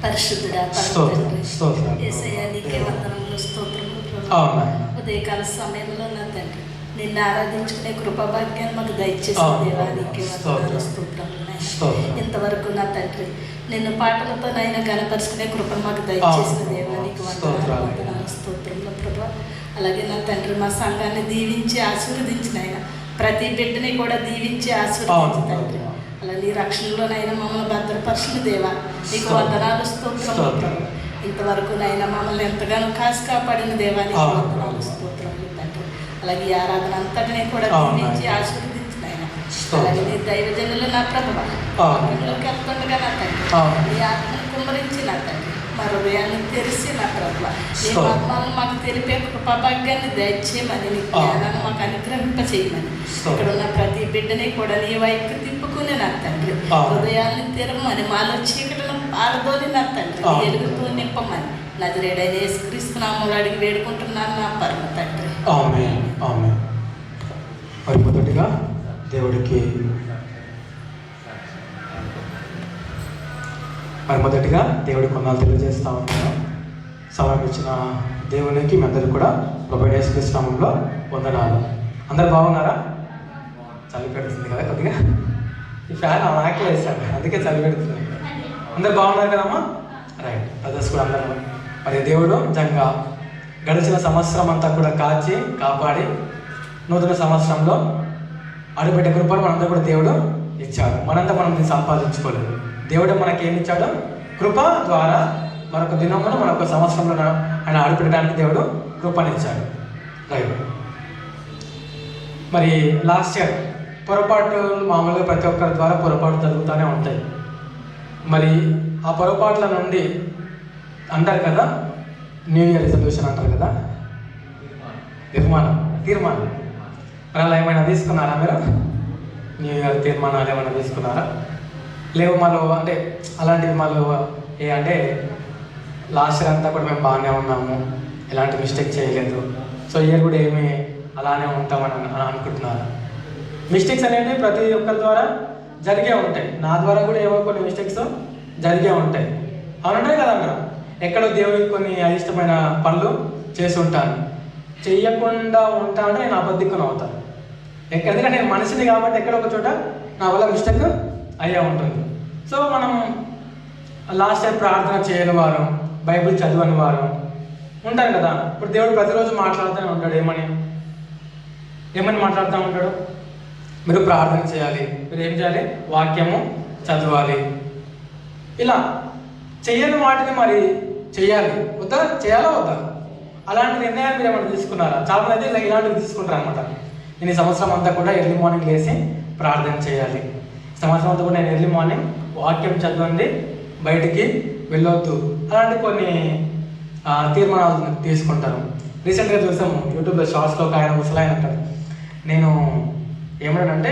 పరిశుద్ధుడా యేసయ్యా నీకే వందనములు స్తోత్రములు ప్రభు. ఉదయకాల సమయంలో నా తండ్రి నిన్ను ఆరాధించుకునే కృపాభాగ్యాన్ని మాకు దయచేసి దేవా నీకే వందనాలు స్తోత్రములు నాయనా. ఇంతవరకు నా తండ్రి నిన్ను పాటలతో నాయన గణపరుచుకునే కృపను మాకు దయచేసిన దేవా నీకు వందనాలు స్తోత్రములు ప్రభు. అలాగే నా తండ్రి మా సంఘాన్ని దీవించి ఆశీర్వదించిన ఆయన ప్రతి బిడ్డని కూడా దీవించి ఆశీర్వదించి తండ్రి అలా నీ రక్షణలోనైనా మమ్మల్ని భద్రపరచిన దేవా నీకు వందనాలు స్తోత్రములు. ఇంతవరకు నైనా మమ్మల్ని ఎంతగానో కాసి కాపాడిన దేవా నీకు వందనాలు స్తోత్రములు తండ్రి. అలాగే ఈ ఆరాధన అంతటినీ కూడా దీవించి ఆశీర్వదించిన ఆయన అలాగే నీ దైవజనులు నా ప్రభువా వెళ్తుండగా నా తండ్రి నీ ఆత్మను కుమ్మరించి నా తండ్రి మా హృదయాన్ని తెరిచి నా ప్రభువా నీ ఆత్మను మాకు తెలిపే కృపాభాగ్యాన్ని దయచేయమని నీ జ్ఞానాన్ని మాకు అనుగ్రహింప చేయమని ఇక్కడ ఉన్న ప్రతి బిడ్డని కూడా నీ వైపు తిప్పుకుని నా తండ్రి హృదయాన్ని తెరమని మాలో చీకటిని పారదోలి నా తండ్రి ఎలుగుతూ నింపమని నజరేడైన యేసుక్రీస్తు నామములో అడిగి వేడుకుంటున్నాను నా పరమ తండ్రి. ఆమేన్ ఆమేన్. మరి మొదటిగా దేవుడికి కొందరు తెలియజేస్తా ఉన్నాను. సమయం ఇచ్చిన దేవునికి మీ అందరికీ కూడా ప్రభువైన యేసుక్రీస్తు నామములో వందనాలు. అందరు బాగున్నారా? చలి పెడుతుంది కదా కొద్దిగా, ఈ ఫ్యాన్ నాకే వేసాను అందుకే చలి పెడుతుంది. అందరు బాగున్నారు కదమ్మా? రైట్. బ్రదర్స్ కూడా అందరూ మరి దేవుడు నిజంగా గడిచిన సంవత్సరం అంతా కూడా కాచి కాపాడి నూతన సంవత్సరంలో అడుగుపెట్టే కృపను మనందరూ కూడా దేవుడు ఇచ్చాడు. మనంతా మనం దీన్ని సంపాదించుకోలేదు. దేవుడు మనకి ఏమి ఇచ్చాడు? కృప ద్వారా మరొక దినమును మరొక సంవత్సరంలో ఆయన అడుగుపెట్టడానికి దేవుడు కృపనిచ్చాడు. రైట్. మరి లాస్ట్ ఇయర్ పొరపాటు మామూలుగా ప్రతి ఒక్కరి ద్వారా పొరపాటు జరుగుతూనే ఉంటాయి. మరి ఆ పొరపాట్ల నుండి అంటారు కదా, న్యూ ఇయర్ రిజల్యూషన్ అంటారు కదా, తీర్మానం మరి అలా ఏమైనా తీసుకున్నారా మీరు? న్యూ ఇయర్ తీర్మానాలు ఏమైనా తీసుకున్నారా? లేవు మళ్ళీ అంటే అలాంటివి మళ్ళీ అంటే లాస్ట్ ఇయర్ అంతా కూడా మేము బాగానే ఉన్నాము, ఎలాంటి మిస్టేక్ చేయలేదు, సో ఇయర్ కూడా ఏమి అలానే ఉంటామని అనుకుంటున్నారు. మిస్టేక్స్ అనేవి ప్రతి ఒక్కరి ద్వారా జరిగే ఉంటాయి. నా ద్వారా కూడా ఏవో కొన్ని మిస్టేక్స్ జరిగే ఉంటాయి. అవునంటాయి కదా అక్కడ ఎక్కడో దేవుడికి కొన్ని అయిష్టమైన పనులు చేసి ఉంటాను. చెయ్యకుండా ఉంటాను నేను అబద్ధికుని అవుతాను. ఎందుకంటే నేను మనిషిని కాబట్టి ఎక్కడ ఒక చోట నా వల్ల మిస్టేక్ అయ్యే ఉంటుంది. సో మనం లాస్ట్ టైం ప్రార్థన చేయని వారు, బైబిల్ చదవని వారు ఉంటారు కదా. ఇప్పుడు దేవుడు ప్రతిరోజు మాట్లాడుతూనే ఉంటాడు. ఏమని మాట్లాడుతూ ఉంటాడు? మీరు ప్రార్థన చేయాలి, మీరు ఏం చేయాలి? వాక్యము చదవాలి. ఇలా చెయ్యని వాటిని మరి చెయ్యాలి వద్దా? చేయాలా వద్దా? అలాంటి నిర్ణయాలు మీరు ఏమైనా తీసుకున్నారా? చాలా మంది అయితే ఇలాంటివి తీసుకుంటారు అనమాట. నేను ఈ సంవత్సరం అంతా కూడా ఎర్లీ మార్నింగ్ లేచి ప్రార్థన చేయాలి, సంవత్సరం అంతా కూడా నేను ఎర్లీ మార్నింగ్ వాక్యం చదవండి, బయటికి వెళ్ళొద్దు, అలాంటి కొన్ని తీర్మానాలు తీసుకుంటారు. రీసెంట్గా చూసాము యూట్యూబ్లో షార్ట్స్లో ఒక ఆయన ముసలాయన అంటాడు, నేను ఏమన్నానంటే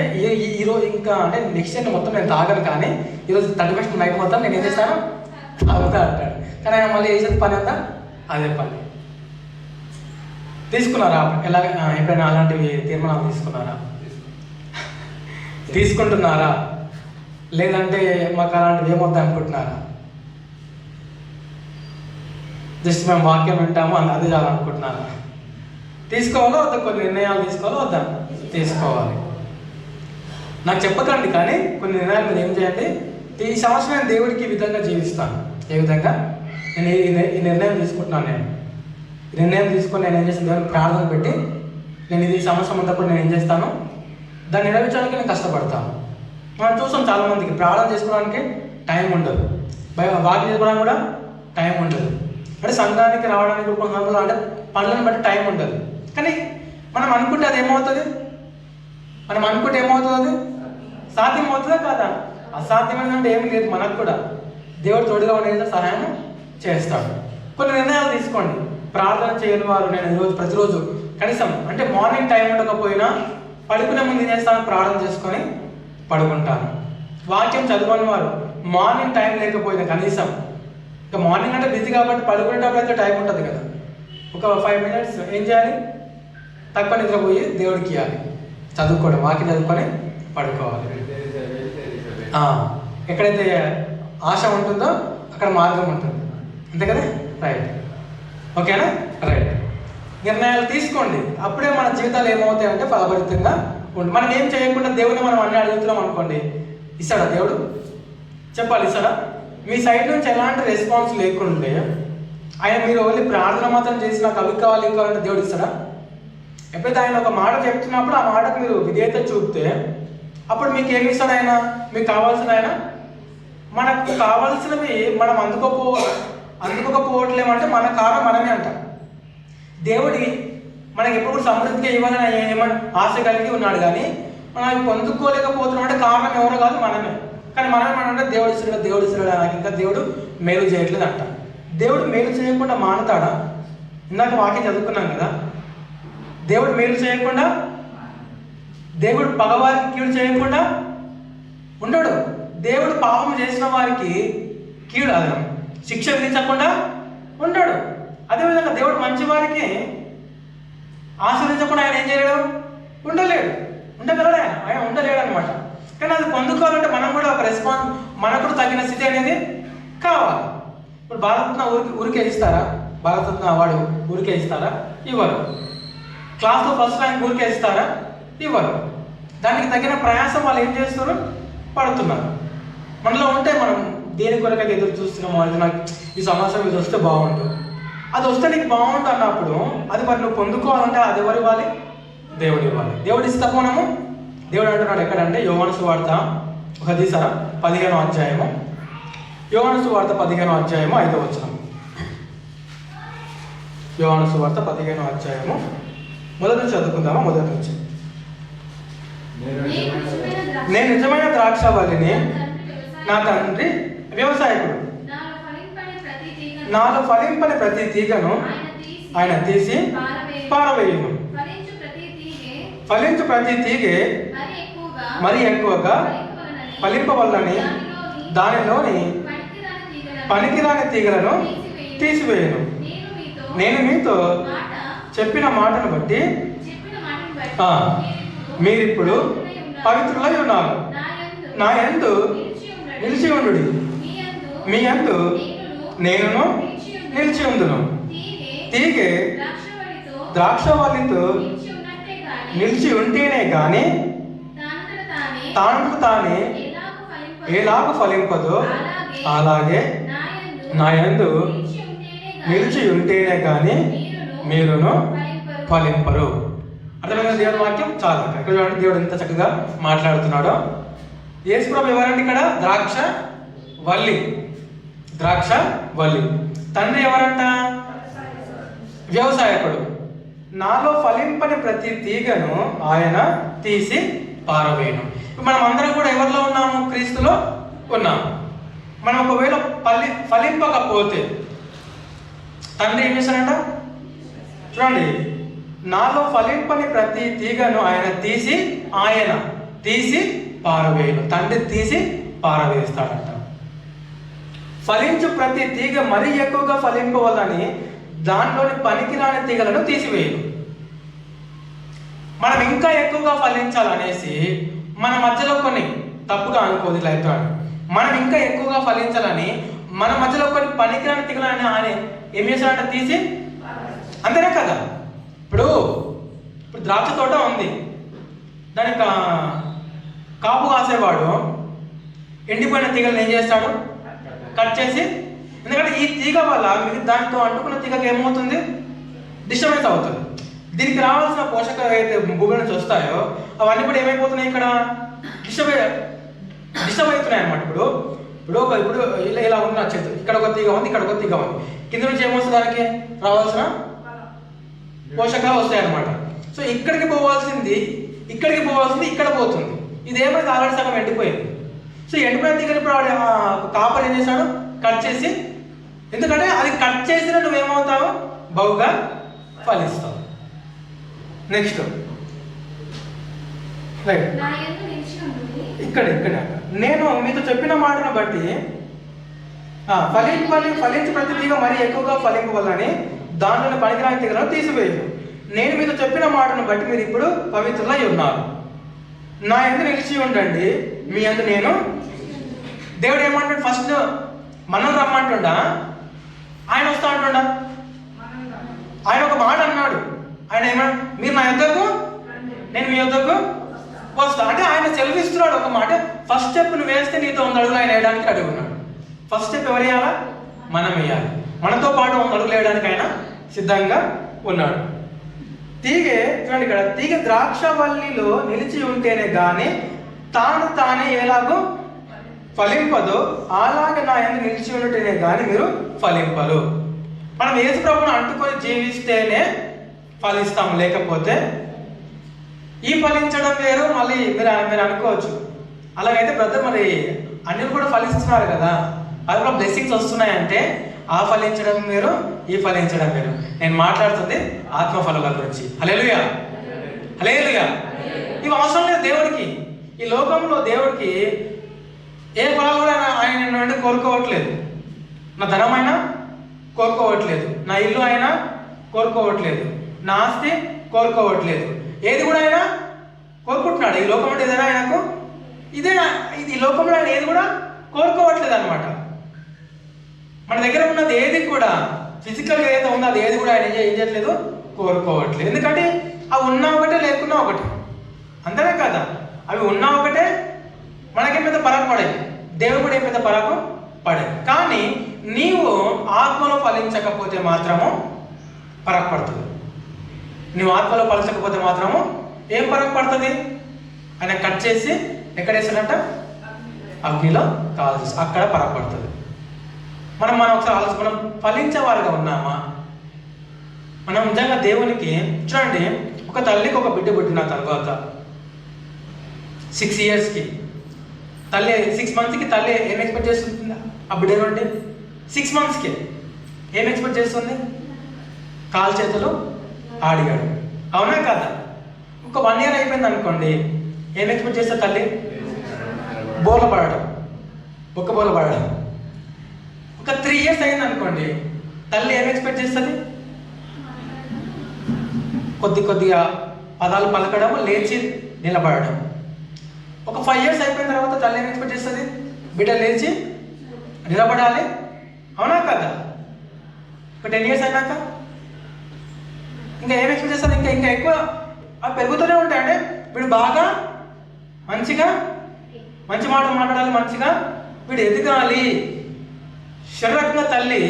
ఈరోజు ఇంకా అంటే నెక్స్ట్ ఇయర్ మొత్తం నేను తాగను, కానీ ఈరోజు 31st నైట్ మొత్తం నేను ఏం చేస్తాను తాగుతా అంటాడు. కానీ ఆయన మళ్ళీ చేసేది పని అంతా అదే పని. తీసుకున్నారా ఎప్పుడైనా అలాంటివి తీర్మానాలు తీసుకున్నారా? తీసుకుంటున్నారా? లేదంటే మాకు అలాంటివి ఏమొద్దు అనుకుంటున్నారా? జస్ట్ మేము వాక్యం వింటాము అదే చాలనుకుంటున్నారా? తీసుకోవాలో వద్దా? కొన్ని నిర్ణయాలు తీసుకోవాలో వద్దా? తీసుకోవాలి. నాకు చెప్పకండి, కానీ కొన్ని నిర్ణయాలు మీరు ఏం చేయండి. ఈ సంవత్సరం నేను దేవుడికి ఈ విధంగా జీవిస్తాను. ఏ విధంగా? నేను ఈ నిర్ణయం తీసుకుంటున్నాను. ఈ నిర్ణయం తీసుకొని నేను ఏం చేస్తాను? దేవుడికి ప్రార్థన పెట్టి నేను ఇది సంవత్సరం అంతా కూడా నేను ఏం చేస్తాను, దాన్ని నెరవేర్చడానికి నేను కష్టపడతాను. మనం చూస్తాం చాలామందికి ప్రార్థన చేసుకోవడానికి టైం ఉండదు, వాకింగ్ చేసుకోవడానికి కూడా టైం ఉండదు. అంటే సంఘానికి రావడానికి కూడా అంటే పనులను బట్టి టైం ఉండదు. కానీ మనం అనుకుంటే అది ఏమవుతుంది? అది సాధ్యం అవుతుందా కాదా? అసాధ్యమైనది ఏమి లేదు. మనకు కూడా దేవుడు తోడుగా ఉండేది సహాయం చేస్తాడు. కొన్ని నిర్ణయాలు తీసుకోండి. ప్రార్థన చేయని వారు నేను ప్రతిరోజు కనీసం అంటే మార్నింగ్ టైం ఉండకపోయినా పడుకునే ముందు ఏం చేస్తాను? ప్రార్థన చేసుకొని పడుకుంటాను. వాక్యం చదవని వారు మార్నింగ్ టైం లేకపోయినా కనీసం, ఇంకా మార్నింగ్ అంటే బిజీ కాబట్టి పడుకునేటప్పుడు అయితే టైం ఉంటుంది కదా, ఒక 5 minutes ఏం చేయాలి? తక్కువ నిద్రపోయి దేవుడికి ఇవ్వాలి, చదువుకోవడం, వాక్యం చదువుకొని పడుకోవాలి. ఎక్కడైతే ఆశ ఉంటుందో అక్కడ మార్గం ఉంటుంది. అంతే కదా? రైట్. ఓకేనా? రైట్. నిర్ణయాలు తీసుకోండి. అప్పుడే మన జీవితాలు ఏమవుతాయంటే ఫలభరితంగా ఉంటుంది. మనం ఏం చేయకుండా దేవుడిని మనం అన్నీ అడుగుతున్నాం అనుకోండి, ఇస్తాడా దేవుడు? చెప్పాలి, ఇస్తాడా? మీ సైడ్ నుంచి ఎలాంటి రెస్పాన్స్ లేకుంటే ఆయన మీరు ఓన్లీ ప్రార్థన మాత్రం చేసి నాకు అవి కావాలంటే దేవుడు ఇస్తాడా? ఎప్పుడైతే ఆయన ఒక మాట చెప్తున్నప్పుడు ఆ మాటకు మీరు విధేయత చూపితే అప్పుడు మీకు ఏమి ఇస్తాడు ఆయన? మీకు కావాల్సిన ఆయన మనకు కావాల్సినవి మనం అందుకోకపోవట్లేమంటే మన కారణం మనమే అంట. దేవుడి మనకి ఎప్పుడు సమృద్ధిగా ఇవ్వాలని ఏమని ఆశ కలిగి ఉన్నాడు, కానీ మనం పొందుకోలేకపోతున్నాం అంటే కారణం ఎవరో కాదు, మనమే. కానీ మనం ఏమంటే దేవుడు ఇస్తున్నాడు నాకు ఇంకా దేవుడు మేలు చేయట్లేదు అంట. దేవుడు మేలు చేయకుండా మానుతాడా? ఇందాక వాక్యం చదువుకున్నాం కదా, దేవుడు మేలు చేయకుండా, దేవుడు పగవారికి కీడు చేయకుండా ఉండడు. దేవుడు పాపం చేసిన వారికి కీడు శిక్ష విధించకుండా ఉండడు. అదేవిధంగా దేవుడు మంచి వారికి ఆశీర్వదించకుండా ఆయన ఏం చేయలేడు? ఉండగలడు. ఆయన ఉండలేడు అనమాట. కానీ అది పొందుకోవాలంటే మనం కూడా ఒక రెస్పాన్స్, మనకు కూడా తగిన స్థితి అనేది కావాలి. ఇప్పుడు భారతరత్న ఊరికే ఇస్తారా? భారతరత్న అవార్డు ఊరికే ఇస్తారా? ఇవ్వరు. క్లాస్లో ఫస్ట్ ర్యాంక్ ఊరికే ఇస్తారా? ఇవ్వరు. దానికి తగిన ప్రయాసం వాళ్ళు ఏం చేస్తారు? పడుతున్నారు. మనలో ఉంటే మనం దేని కొరకైతే ఎదురు చూస్తున్నామో, అది నాకు ఈ సంవత్సరం ఇది వస్తే బాగుండు, అది వస్తే నీకు బాగుండు అన్నప్పుడు అది మరి నువ్వు పొందుకోవాలంటే అది ఎవరు ఇవ్వాలి? దేవుడు ఇవ్వాలి. దేవుడు ఇస్తే మనము దేవుడు అంటున్నాడు ఎక్కడంటే యోహాను సువార్త ఒక తీసారా 15వ అధ్యాయము, యోహాను సువార్త 15వ అధ్యాయము 5వ వచనం. యోహాను సువార్త 15వ అధ్యాయము మొదటి నుంచి చదువుకుందామా? మొదటి నుంచి. నేను నిజమైన ద్రాక్షవల్లిని, నా తండ్రి వ్యవసాయకుడు. నాలో ఫలింపని ప్రతి తీగను ఆయన తీసి పారవేయును. ఫలించు ప్రతి తీగే మరి ఎక్కువగా ఫలింపవల్లని దానిలోని పనికిరాని తీగలను తీసివేయను. నేను మీతో చెప్పిన మాటను బట్టి మీరిప్పుడు పవిత్రులై ఉన్నారు. నా యందు నిలిచి ఉండుడి. మీ యందు నేనును నిలిచి ఉందును. తీగే ద్రాక్షవల్లితో నిలిచి ఉంటేనే గాని తాను తానే ఎలాగూ ఫలింపదో అలాగే నా యందు నిలిచి ఉంటేనే గాని మీరును ఫలింపరు. అర్థమైన దేవుని వాక్యం చాలా ఇక్కడ చూడండి, దేవుడు ఎంత చక్కగా మాట్లాడుతున్నాడో. యేసుప్రభు ఎవరండి ఇక్కడ? ద్రాక్ష వల్లి. తండ్రి ఎవరంట? వ్యవసాయకుడు. నాలో ఫలింపని ప్రతి తీగను ఆయన తీసి పారవేయను. మనం అందరం కూడా ఎవరిలో ఉన్నాము? క్రీస్తులో ఉన్నాము. మనం ఒకవేళ ఫలింపకపోతే తండ్రి ఏం చేశారంట? చూడండి, నాలో ఫలింపని ప్రతి తీగను ఆయన తీసి పారవేయను. తండ్రి తీసి పారవేస్తాడంట. ఫలించు ప్రతి తీగ మరీ ఎక్కువగా ఫలింపవాలని దానిలోని పనికిరాని తీగలను తీసివేయను. మనం ఇంకా ఎక్కువగా ఫలించాలనేసి మన మధ్యలో కొన్ని తప్పుగా అనుకోదు ఇలా అయితే, మనం ఇంకా ఎక్కువగా ఫలించాలని మన మధ్యలో కొన్ని పనికిరాని తీగలని ఆయన ఏం చేశాడంటే తీసి, అంతేనే కదా. ఇప్పుడు ద్రాక్ష తోట ఉంది, దానికి కాపు కాసేవాడు ఎండిపోయిన తీగలను ఏం చేస్తాడు? కట్ చేసి, ఎందుకంటే ఈ తీగ వల్ల మీకు దాంతో అంటుకున్న తీగకి ఏమవుతుంది? డిస్టర్బెన్స్ అవుతుంది. దీనికి రావాల్సిన పోషకాలు అయితే భూమి నుంచి వస్తాయో అవన్నీ కూడా ఏమైపోతున్నాయి? ఇక్కడ డిస్టర్బ్ అవుతున్నాయి అన్నమాట. ఇప్పుడు ఇలా ఉంది నా చేతులు, ఇక్కడ ఒక తీగ ఉంది, ఇక్కడ ఒక తీగ ఉంది, కింద నుంచి ఏమొస్తుంది? దానికి రావాల్సిన పోషకాలు వస్తాయి అన్నమాట. సో ఇక్కడికి పోవాల్సింది ఇక్కడ పోతుంది. ఇదేమైతే ఆల్రెడీ సగం ఎండిపోయింది. సో ఎండిపోయిన తీగని ఇప్పుడు కాపర్ ఏం చేశాడు? కట్ చేసి, ఎందుకంటే అది కట్ చేసిన నువ్వేమవుతావు? బహుగా ఫలిస్తావు. నెక్స్ట్ రైట్, ఇక్కడ నేను మీతో చెప్పిన మాటను బట్టి ఫలించి ప్రతి తీగ మరీ ఎక్కువగా ఫలింపవల్లని దానిలోని పనికిరాని తీగలను తీసివేయు. నేను మీతో చెప్పిన మాటను బట్టి మీరు ఇప్పుడు పవిత్రులై ఉన్నారు. నా యందు నిలిచి ఉండండి, మీ యందు నేను. దేవుడు ఏమంటాడు? ఫస్ట్ మనం రమ్మంటుండా, ఆయన వస్తా అంటుండా? ఆయన ఒక మాట అన్నాడు. ఆయన ఏమన్నా, మీరు నా యొద్దకు, నేను మీ యొద్దకు వస్తా. అంటే ఆయన సెలవు ఇస్తున్నాడు ఒక మాట. ఫస్ట్ స్టెప్ నువ్వు వేస్తే నీతో 100 అడుగులు ఆయన వేయడానికి రెడీ ఉన్నాడు. ఫస్ట్ స్టెప్ ఎవరు వేయాలా? మనం వేయాలి. మనతో పాటు 100 అడుగులు వేయడానికి ఆయన సిద్ధంగా ఉన్నాడు. తీగె చూడండి ఇక్కడ, తీగ ద్రాక్షవల్లిలో నిలిచి ఉంటేనే గాని తానే ఎలాగో ఫలింపదు, అలాగే నా యందు నిలిచి ఉంటేనే గాని మీరు ఫలింపరు. మనం యేసు ప్రభువును అంటుకొని జీవిస్తేనే ఫలిస్తాం, లేకపోతే ఈ ఫలించడం వేరు. మళ్ళీ మీరు అనుకోవచ్చు, అలాగైతే బ్రదర్ మరి అన్యులు కూడా ఫలిస్తున్నారు కదా, అది కూడా బ్లెస్సింగ్స్ వస్తున్నాయంటే ఆ ఫలించడం వేరు, ఈ ఫలించడం వేరు. నేను మాట్లాడుతుంది ఆత్మఫలాల గురించి. హల్లెలూయా, హల్లెలూయా. ఇవి అవసరం లేదు దేవుడికి. ఈ లోకంలో దేవుడికి ఏ ఫలాలు కూడా ఆయన నుండి కోరుకోవట్లేదు. నా ధనమైనా కోరుకోవట్లేదు, నా ఇల్లు అయినా కోరుకోవట్లేదు, నా ఆస్తి కోరుకోవట్లేదు. ఏది కూడా ఆయన కోరుకుంటున్నాడు. ఈ లోకం అంటే ఏదైనా ఆయనకు ఈ లోకంలో ఆయన ఏది కూడా కోరుకోవట్లేదు అనమాట. మన దగ్గర ఉన్నది ఏది కూడా ఫిజికల్గా ఏదైతే ఉందో అది ఏది కూడా ఆయన ఏం చేయట్లేదు, కోరుకోవట్లేదు. ఎందుకంటే అవి ఉన్నా ఒకటే, లేకున్నా ఒకటే. అంతేనే కదా, అవి ఉన్నా ఒకటే, మనకేం పెద్ద పరాకు పడాయి, దేవుడు కూడా ఏం పెద్ద పరాకు పడాయి. కానీ నీవు ఆత్మలో ఫలించకపోతే మాత్రము పరాకు పడుతుంది. నువ్వు ఆత్మలో ఫలించకపోతే మాత్రము ఏం పరాకు పడుతుంది? ఆయన కట్ చేసి ఎక్కడ వేసాడంట? అగ్నిలో కాల్చేసి అక్కడ పరాకు పడుతుంది. మనం ఒకసారి ఆలోచన, మనం ఫలించే వారుగా ఉన్నామా? మనం నిజంగా దేవునికి చూడండి, ఒక తల్లికి ఒక బిడ్డ పుట్టిన తర్వాత 6 ఇయర్స్కి తల్లి 6 మంత్స్కి తల్లి ఏం ఎక్స్పెక్ట్ చేస్తుంది? ఆ బిడ్డ నుండి 6 మంత్స్కి ఏం ఎక్స్పెక్ట్ చేస్తుంది? కాలు చేతులు ఆడిగాడు, అవునా కదా? ఒక 1 ఇయర్ అయిపోయింది అనుకోండి, ఏం ఎక్స్పెక్ట్ చేస్తుంది తల్లి? బోర్ల పడడం, బొక్క బోర్ల పడడం. ఒక 3 ఇయర్స్ అయింది అనుకోండి, తల్లి ఏం ఎక్స్పెక్ట్ చేస్తుంది? కొద్దిగా పదాలు పలకడం, లేచి నిలబడడం. ఒక 5 ఇయర్స్ అయిపోయిన తర్వాత తల్లి ఏం ఎక్స్పెక్ట్ చేస్తుంది? బిడ్డ లేచి నిలబడాలి, అవునా కదా? ఒక 10 ఇయర్స్ అయినాక ఇంకా ఏం ఎక్స్పెక్ట్ చేస్తుంది? ఇంకా ఎక్కువ అవి పెరుగుతూనే ఉంటాయండి. వీడు బాగా మంచి మాటలు మాట్లాడాలి, మంచిగా వీడు ఎదగాలి. శరీరంగా తల్లి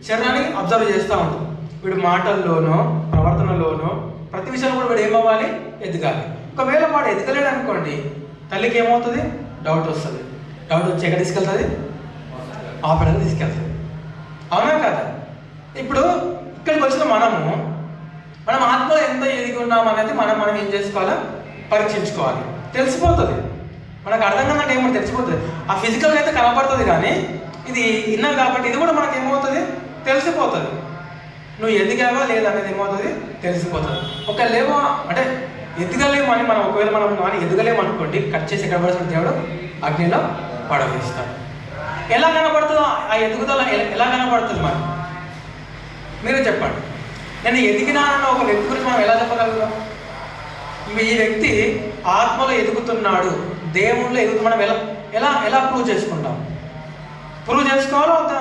శరీరాన్ని అబ్జర్వ్ చేస్తూ ఉంటుంది. వీడు మాటల్లోనో ప్రవర్తనలోనో ప్రతి విషయంలో కూడా వీడు ఏమవ్వాలి? ఎదగాలి. ఒకవేళ వాడు ఎదగలేడు అనుకోండి, తల్లికి ఏమవుతుంది? డౌట్ వస్తుంది. డౌట్ వచ్చి ఎక్కడ తీసుకెళ్తుంది? హాస్పిటల్కి తీసుకెళ్తుంది, అవునా కదా? ఇప్పుడు ఇక్కడికి వచ్చిన మనం ఆత్మలో ఎంత ఎదిగి ఉన్నాం అనేది మనం ఏం చేసుకోవాలా? పరీక్షించుకోవాలి. తెలిసిపోతుంది. మనకు అర్థం కాదంటే ఏమో తెలిసిపోతుంది. ఆ ఫిజికల్గా అయితే కనపడుతుంది, కానీ ఇది ఇన్నర్ కాబట్టి ఇది కూడా మనకి ఏమవుతుంది? తెలిసిపోతుంది. నువ్వు ఎదిగావా లేదా అనేది ఏమవుతుంది? తెలిసిపోతుంది. ఒకవేళ అంటే ఎదగలేమని ఒకవేళ మనం కానీ ఎదగలేమనుకోండి, కట్ చేసి ఎక్కడ పడుతుంది? దేవుడు అగ్నిలో పడవేస్తాడు. ఎలా కనపడుతుందో ఆ ఎదుగుదల ఎలా కనపడుతుంది? మరి మీరే చెప్పండి. నేను ఎదిగినానన్న ఒక వ్యక్తి గురించి మనం ఎలా చెప్పగలుగుతాం? ఈ వ్యక్తి ఆత్మలో ఎదుగుతున్నాడు, దేవుళ్ళు ఎదుగుతూ మనం ఎలా ప్రూవ్ చేసుకుంటాం? ప్రూవ్ చేసుకోవాలా వద్దా?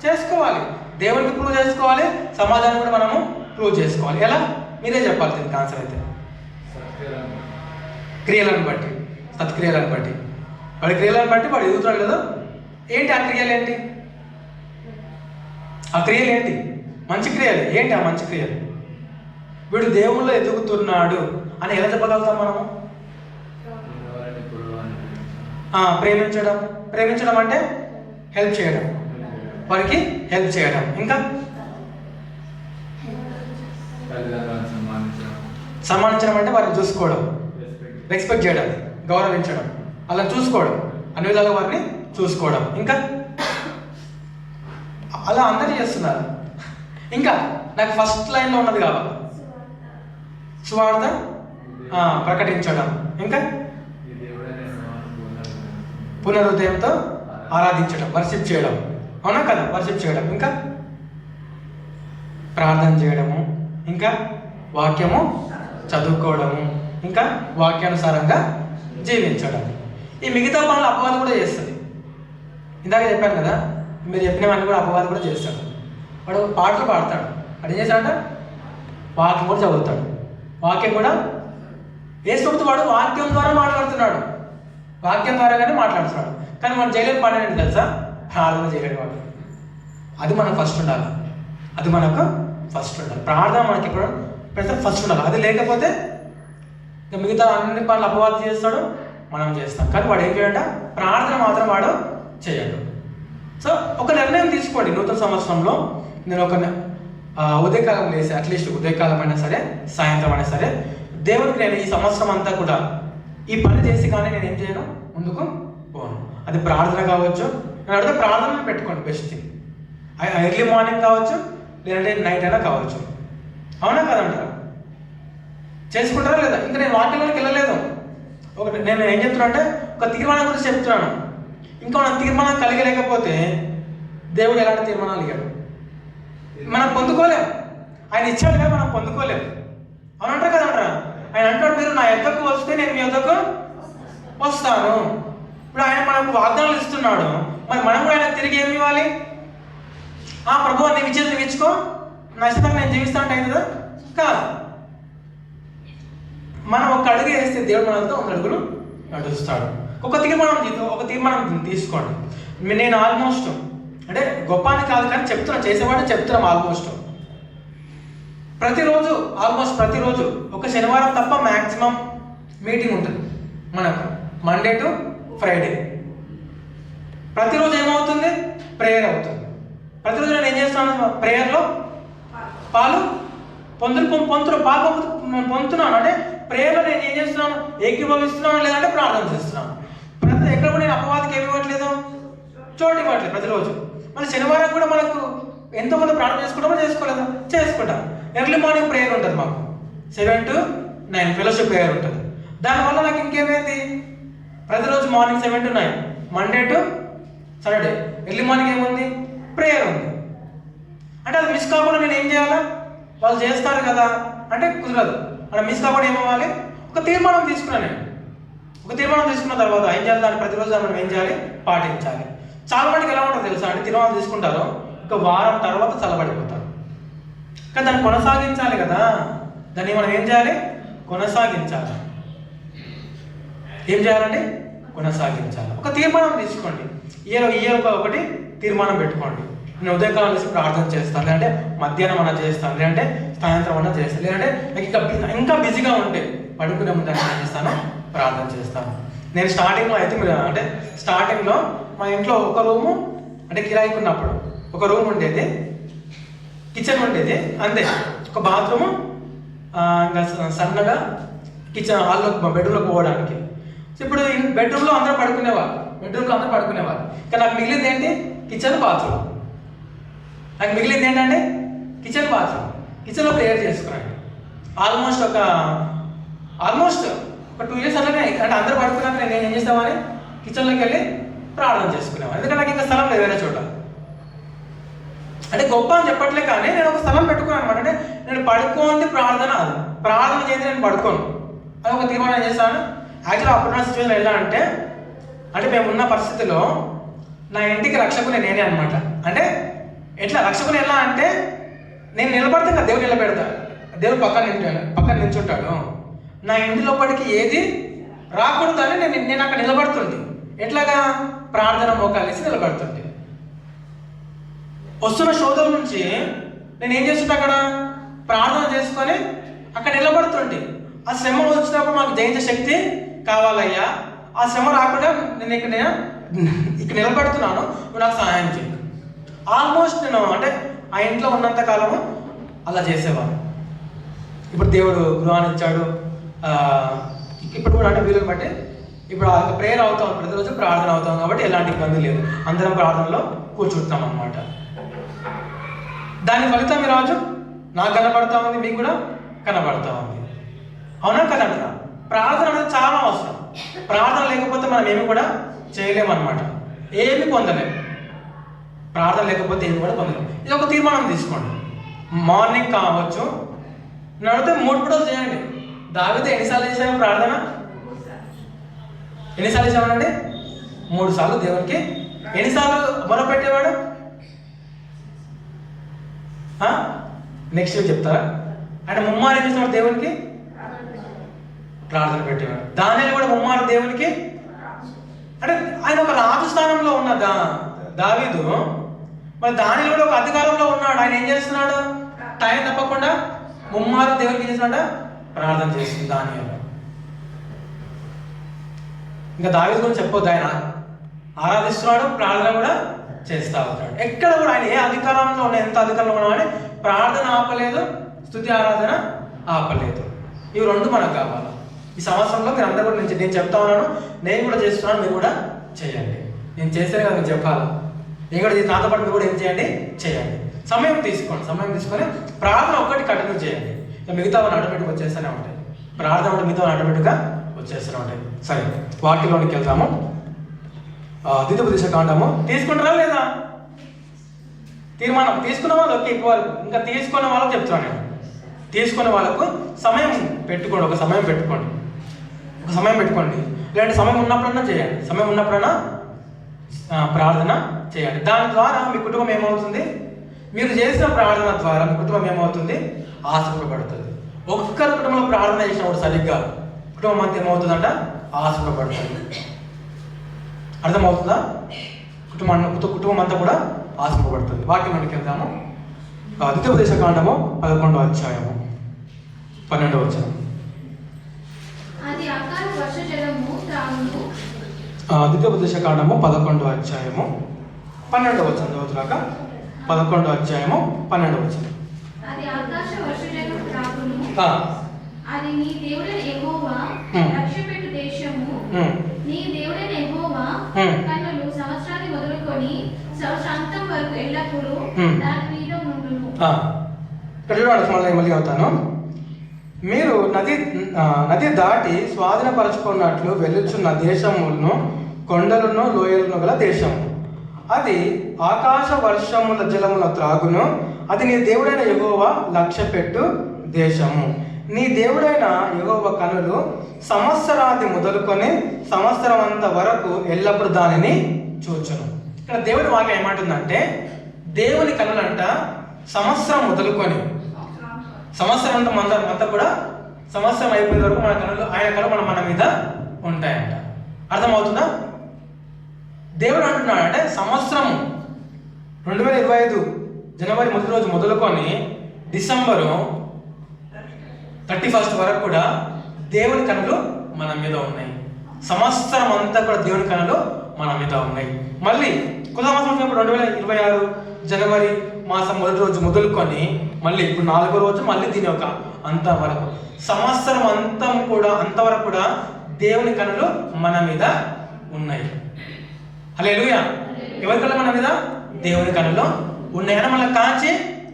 చేసుకోవాలి. దేవునికి ప్రూవ్ చేసుకోవాలి, సమాజాన్ని కూడా మనము ప్రూవ్ చేసుకోవాలి. ఎలా? మీరే చెప్పాలి దీనికి ఆన్సర్ అయితే. క్రియలను బట్టి, సత్క్రియలను బట్టి. వాడి క్రియలను బట్టి వాడు ఎదుగుతాడు కదా. ఏంటి ఆ క్రియలు? ఏంటి ఆ క్రియలు? ఏంటి మంచి క్రియలు? ఏంటి ఆ మంచి క్రియలు? వీడు దేవుళ్ళో ఎదుగుతున్నాడు అని ఎలా చెప్పగలుగుతాం మనము? ప్రేమించడం అంటే హెల్ప్ చేయడం, వారికి హెల్ప్ చేయడం. ఇంకా సన్మానించడం అంటే వారిని చూసుకోవడం, రెస్పెక్ట్ చేయడం, గౌరవించడం, అలా చూసుకోవడం, అన్ని విధాలుగా వారిని చూసుకోవడం. ఇంకా అలా అందరూ చేస్తున్నారు. ఇంకా నాకు ఫస్ట్ లైన్లో ఉన్నది కావాలి, సువార్త ప్రకటించడం. ఇంకా పునరుదయంతో ఆరాధించడం, వర్షిప్ చేయడం, అవునా కదా? వర్షిప్ చేయడం. ఇంకా ప్రార్థన చేయడము, ఇంకా వాక్యము చదువుకోవడము, ఇంకా వాక్యానుసారంగా జీవించడం. ఈ మిగతా పనులు అపవాదం కూడా చేస్తుంది. ఇందాక చెప్పాను కదా, మీరు చెప్పినవన్నీ కూడా అపవాది కూడా చేస్తాడు. వాడు పాటలు పాడతాడు, వాడు ఏం చేస్తాడంట వాక్యం కూడా చదువుతాడు, వాక్యం కూడా యేసుప్రభుతో వాడు వాక్యం ద్వారా మాట్లాడుతున్నాడు, వాక్యం ద్వారాగానే మాట్లాడుతున్నాడు. కానీ మనం చేయలేని పని ఏంటి తెలుసా? ప్రార్థన చేయలేని వాడు. అది మనకు ఫస్ట్ ఉండాలి, అది మనకు ఫస్ట్ ఉండాలి. ప్రార్థన మనకి ఎప్పుడు ప్రతి ఫస్ట్ ఉండాలి. అది లేకపోతే ఇంకా మిగతా అన్ని పనులు అపవాదం చేస్తాడు, మనం చేస్తాం. కానీ వాడు ఏం చేయడంట? ప్రార్థన మాత్రం వాడు చేయడు. సో ఒక నిర్ణయం తీసుకోండి, నూతన సంవత్సరంలో నేను ఒక ఉదయకాలం లేసి, అట్లీస్ట్ ఉదయకాలం అయినా సరే, సాయంత్రం అయినా సరే, దేవుడికి నేను ఈ సంవత్సరం అంతా కూడా ఈ పని చేసి కానీ నేను ఏం చేయను, ముందుకు పోను. అది ప్రార్థన కావచ్చు, నేను అడిగితే ప్రార్థన పెట్టుకోండి బెస్ట్ థింగ్. ఎర్లీ మార్నింగ్ కావచ్చు, లేదంటే నైట్ అయినా కావచ్చు. అవునా కదంటారా? చేసుకుంటారా లేదా? ఇంకా నేను వాక్యంలోకి వెళ్ళలేదు. నేను ఏం చెప్తున్నా అంటే ఒక తీర్మానం గురించి చెప్తున్నాను. ఇంకా మనం తీర్మానం కలిగలేకపోతే దేవుడు ఎలాంటి తీర్మానాలు ఇవ్వడు, మనం పొందుకోలేం. ఆయన ఇచ్చాడు కానీ మనం పొందుకోలేం. అవునంటారు కదంటారా? ఆయన అంటాడు, మీరు నా యొద్దకు వస్తే నేను మీ యొద్దకు వస్తాను. ఇప్పుడు ఆయన మనకు వాగ్దానాలు ఇస్తున్నాడు, మరి మనం కూడా ఆయన తిరిగి ఏమి ఇవ్వాలి? ప్రభు నీవు ఇచ్చేది నువ్వు ఇచ్చుకో, నా ఇష్టంగా నేను జీవిస్తా అంటే అవుతుందా? కాదు. మనం ఒక అడుగు వేస్తే దేవుడు మనతో 100 అడుగులు నడుస్తాడు. ఒక తీర్మానం తీసుకోండి. నేను ఆల్మోస్ట్ అంటే గొప్ప అని కాదు కానీ చెప్తున్నా, చేసేవాడు చెప్తున్నాం. ఆల్మోస్ట్ ప్రతిరోజు ఒక శనివారం తప్ప మ్యాక్సిమం మీటింగ్ ఉంటుంది మనకు, మండే టు ఫ్రైడే. ప్రతిరోజు ఏమవుతుంది? ప్రేయర్ అవుతుంది. ప్రతిరోజు నేను ఏం చేస్తున్నాను? ప్రేయర్లో పాలు పొందుతున్నాను. అంటే ప్రేయర్లో నేను ఏం చేస్తున్నాను? ఏకీభవిస్తున్నాను, లేదంటే ప్రార్థన చేస్తున్నాను. ఎక్కడ కూడా నేను అపవాదికి ఏమి ఇవ్వట్లేదు, చోటు ఇవ్వట్లేదు ప్రతిరోజు. మళ్ళీ శనివారం కూడా మనకు ఎంతోమంది ప్రార్థన చేసుకుంటామో చేసుకోలేదా? చేసుకుంటాం. ఎర్లీ మార్నింగ్ ప్రేయర్ ఉంటుంది మాకు, 7 to 9 ఫెలోషిప్ ప్రేయర్ ఉంటుంది. దానివల్ల నాకు ఇంకేమైంది? ప్రతిరోజు morning 7 to 9, Monday to Saturday early morning ఏముంది? ప్రేయర్ ఉంది. అంటే అది మిస్ కాకుండా నేను ఏం చేయాలా? వాళ్ళు చేస్తారు కదా అంటే కుదరదు. అలా మిస్ కాకుండా ఏమవ్వాలి? ఒక తీర్మానం తీసుకున్నాను నేను. ఒక తీర్మానం తీసుకున్న తర్వాత ఏం చేయాలి? దాన్ని ప్రతిరోజు మనం ఏం చేయాలి? పాటించాలి. చాలా మందికి ఎలా ఉంటుంది తెలుసా? అంటే తీర్మానం తీసుకుంటారు, ఒక వారం తర్వాత చల్లబడిపోతారు. కానీ దాన్ని కొనసాగించాలి కదా. దాన్ని మనం ఏం చేయాలి? కొనసాగించాలి. ఏం చేయాలండి? కొనసాగించాలి. ఒక తీర్మానం తీసుకోండి. ఇయర్ ఒకటి తీర్మానం పెట్టుకోండి. నేను ఉదయకాలం చేసి ప్రార్థన చేస్తాను, లేదంటే మధ్యాహ్నం అన్నా చేస్తాను, లేదంటే సాయంత్రం అన్నా చేస్తాను, లేదంటే ఇంకా బిజీగా ఉంటే పడుకునే ముందు ఏం చేస్తాను? ప్రార్థన చేస్తాను. నేను స్టార్టింగ్లో అయితే స్టార్టింగ్లో మా ఇంట్లో ఒక రూము అంటే కిరాయికి ఉన్నప్పుడు ఒక రూమ్ ఉండేది, కిచెన్ ఉండేది, అంతే. ఒక బాత్రూము, ఇంకా సన్నగా కిచెన్ హాల్లో బెడ్రూమ్లో పోవడానికి. ఇప్పుడు బెడ్రూమ్లో అందరూ పడుకునేవారు, కానీ నాకు మిగిలింది ఏంటి? Kitchen bathroom. నాకు మిగిలింది ఏంటంటే కిచెన్ బాత్రూమ్. కిచెన్లో ప్రేయర్ చేసుకున్నాను. ఆల్మోస్ట్ ఒక 2 years అలానే. అంటే అందరూ పడుకున్నాక నేను ఏం చేస్తామని కిచెన్లోకి వెళ్ళి ప్రార్థన చేసుకునేవాను. ఎందుకంటే నాకు ఇంకా స్థలం లేదు వేరే చోట. అంటే గొప్ప అని చెప్పట్లే, కానీ నేను ఒక స్థలం పెట్టుకున్నాను అనమాట. అంటే నేను పడుకోండి ప్రార్థన చేసి నేను పడుకోను, అది ఒక తీర్మానం చేశాను. యాక్చువల్గా అప్పుడున్న సిచ్యువేషన్ ఎలా అంటే మేము ఉన్న పరిస్థితిలో నా ఇంటికి రక్షకునే నేనే అనమాట. అంటే ఎట్లా రక్షకుని ఎలా అంటే నేను నిలబడితే ఇంకా దేవుడు నిలబెడతాడు, దేవుడు పక్కన నిల్చుంటాడు. నా ఇంటి లోపలికి ఏది రాకూడదని నేను అక్కడ నిలబడుతుంది. ఎట్లాగా? ప్రార్థన మోకాలేసి నిలబడుతుంది. వస్తున్న శోధల నుంచి నేను ఏం చేస్తుంటా? అక్కడ ప్రార్థన చేసుకొని అక్కడ నిలబడుతుంది. ఆ శ్రమ వచ్చినప్పుడు మాకు జయించే శక్తి కావాలయ్యా, ఆ శ్రమ రాకుండా నేను ఇక్కడ నిలబడుతున్నాను, నువ్వు నాకు సహాయం చేయి. ఆల్మోస్ట్ నేను అంటే ఆ ఇంట్లో ఉన్నంత కాలము అలా చేసేవాడు. ఇప్పుడు దేవుడు గృహాన్ని ఇచ్చాడు. ఇప్పుడు కూడా అంటే వీళ్ళని బట్టి ఇప్పుడు ప్రేయర్ అవుతాం, ప్రతిరోజు ప్రార్థన అవుతాం కాబట్టి ఎలాంటి ఇబ్బంది లేదు. అందరం ప్రార్థనలో కూర్చుంటాం అన్నమాట. దాని ఫలితం ఈరోజు నాకు కనబడతా ఉంది, మీకు కూడా కనబడతా ఉంది. అవునా కదంటారా? ప్రార్థన అనేది చాలా అవసరం. ప్రార్థన లేకపోతే మనం ఏమి కూడా చేయలేమన్నమాట, ఏమి పొందలేము. ప్రార్థన లేకపోతే ఏమి కూడా పొందలేము. ఇది ఒక తీర్మానం తీసుకోండి. మార్నింగ్ కావచ్చు, నడితే 3 పూటలు చేయండి. దావీదు ఎన్నిసార్లు చేశాను ప్రార్థన? ఎన్నిసార్లు చేసామనండి? 3 సార్లు దేవునికి. ఎన్నిసార్లు మొరపెట్టేవాడు? నెక్స్ట్ వీక్ చెప్తారా? అంటే ముమ్మారు ఏం చేస్తున్నాడు దేవునికి? ప్రార్థన పెట్టేవాడు. దానిలో కూడా ముమ్మారు దేవునికి, అంటే ఆయన ఒక రాజు స్థానంలో ఉన్న దావీదు, మరి దానిలో కూడా ఒక అధికారంలో ఉన్నాడు. ఆయన ఏం చేస్తున్నాడు? టైం తప్పకుండా ముమ్మారు దేవునికి చేస్తున్నాడు, ప్రార్థన చేస్తుంది దానిలో. ఇంకా దావీదు గురించి చెప్పొద్దు, ఆయన ఆరాధిస్తున్నాడు, ప్రార్థన కూడా చేస్తూ ఉంటాడు. ఎక్కడ కూడా ఆయన ఏ అధికారంలో ఉన్న, ఎంత అధికారంలో ఉన్నా కానీ ప్రార్థన ఆపలేదు, స్తుతి ఆరాధన ఆపలేదు. ఇవి రెండు మనకు కావాలి. ఈ సంవత్సరంలో మీరు అందరూ కూడా నేను చెప్తా ఉన్నాను, నేను కూడా చేస్తున్నాను, మీరు కూడా చేయండి. నేను చేస్తే కదా మీకు చెప్పాలి, నేను కూడా నాతో పాటు మీరు కూడా ఏం చేయండి, చేయండి. సమయం తీసుకొని ప్రార్థన ఒక్కటి కంటిన్యూ చేయండి. మిగతా వాళ్ళు ఆటోమేటిక్గా వచ్చేస్తూనే ఉంటాయి. ప్రార్థన అంటే మిగతా ఆటోమేటిక్గా వచ్చేస్తూనే ఉంటాయి. సరే, వాక్యంలోనికి వెళ్తాము. ద్వితీయోపదేశ కాండము తీసుకుంటారా లేదా? తీర్మానం తీసుకున్న వాళ్ళు ఓకే, ఇప్పుడు వరకు ఇంకా తీసుకున్న వాళ్ళకి చెప్తున్నాను నేను. తీసుకున్న వాళ్ళకు సమయం పెట్టుకోండి, ఒక సమయం పెట్టుకోండి. లేదంటే సమయం ఉన్నప్పుడన్నా చేయండి, సమయం ఉన్నప్పుడన్నా ప్రార్థన చేయండి. దాని ద్వారా మీ కుటుంబం ఏమవుతుంది? మీరు చేసిన ప్రార్థన ద్వారా మీ కుటుంబం ఏమవుతుంది? ఆశపడబడుతుంది. ఒక్కరి కుటుంబంలో ప్రార్థన చేసినప్పుడు సరిగ్గా కుటుంబం అంతా ఏమవుతుందంట? ఆశపడబడుతుంది. అర్థమవుతుందా? కుటుంబం అంతా కూడా ఆశపడబడుతుంది. వాక్యంలోకి వెళ్దాము. ద్వితీయోపదేశ కాండము 11వ అధ్యాయము 12వ వచనం. ద్వితీయోపదేశ కాండము 11వ అధ్యాయము 12వ వచనం చదువుతున్నాక 11వ అధ్యాయము 12వ వచనం. అది నీ దేవుడైన యెహోవా లక్ష్యపెట్టు దేశము. నీ దేవుడైన యెహోవా కన్నులు సంవత్సరాన్ని మొదలుకొని సంవత్సరాంతం వరకు ఎల్లప్పుడూ దాని మీద ఉండును. మళ్ళీ అవుతాను. మీరు నది దాటి స్వాధీనపరచుకున్నట్లు వెళ్ళుచున్న దేశములను, కొండలను, లోయలను గల దేశము. అది ఆకాశ వర్షముల జలముల త్రాగును. అది నీ దేవుడైన యెహోవా లక్ష్యపెట్టు దేశము. నీ దేవుడైన యెహోవా కనులు సంవత్సరాది మొదలుకొని సంవత్సరం అంత వరకు ఎల్లప్పుడు దానిని చూచును. ఇక్కడ దేవుడి వాక్యం ఏమంటుందంటే, దేవుని కనులంట సంవత్సరం మొదలుకొని సంవత్సరం అంతా కూడా సంవత్సరం అయిపోయిన వరకు మన కనులు, ఆయన కనులు మన మీద ఉంటాయంట. అర్థమవుతుందా? దేవుడు అంటున్నాడు అంటే సంవత్సరము 2025 జనవరి 1 రోజు మొదలుకొని డిసెంబరు 31 వరకు కూడా దేవుని కనులు మన మీద ఉన్నాయి. సంవత్సరం అంతా కూడా దేవుని కనులు మన మీద ఉన్నాయి. మళ్ళీ కొత్త సంవత్సరం 2026 జనవరి మాసం 1 రోజు మొదలుకొని మళ్ళీ ఇప్పుడు 4వ రోజు మళ్ళీ దీని ఒక అంతవరకు సంవత్సరం అంతవరకు కూడా దేవుని కనులు మన మీద ఉన్నాయి. హల్లెలూయా. ఎవరి కనులు మన మీద? దేవుని కనులు ఉన్నాయి. మనల్ని కాచి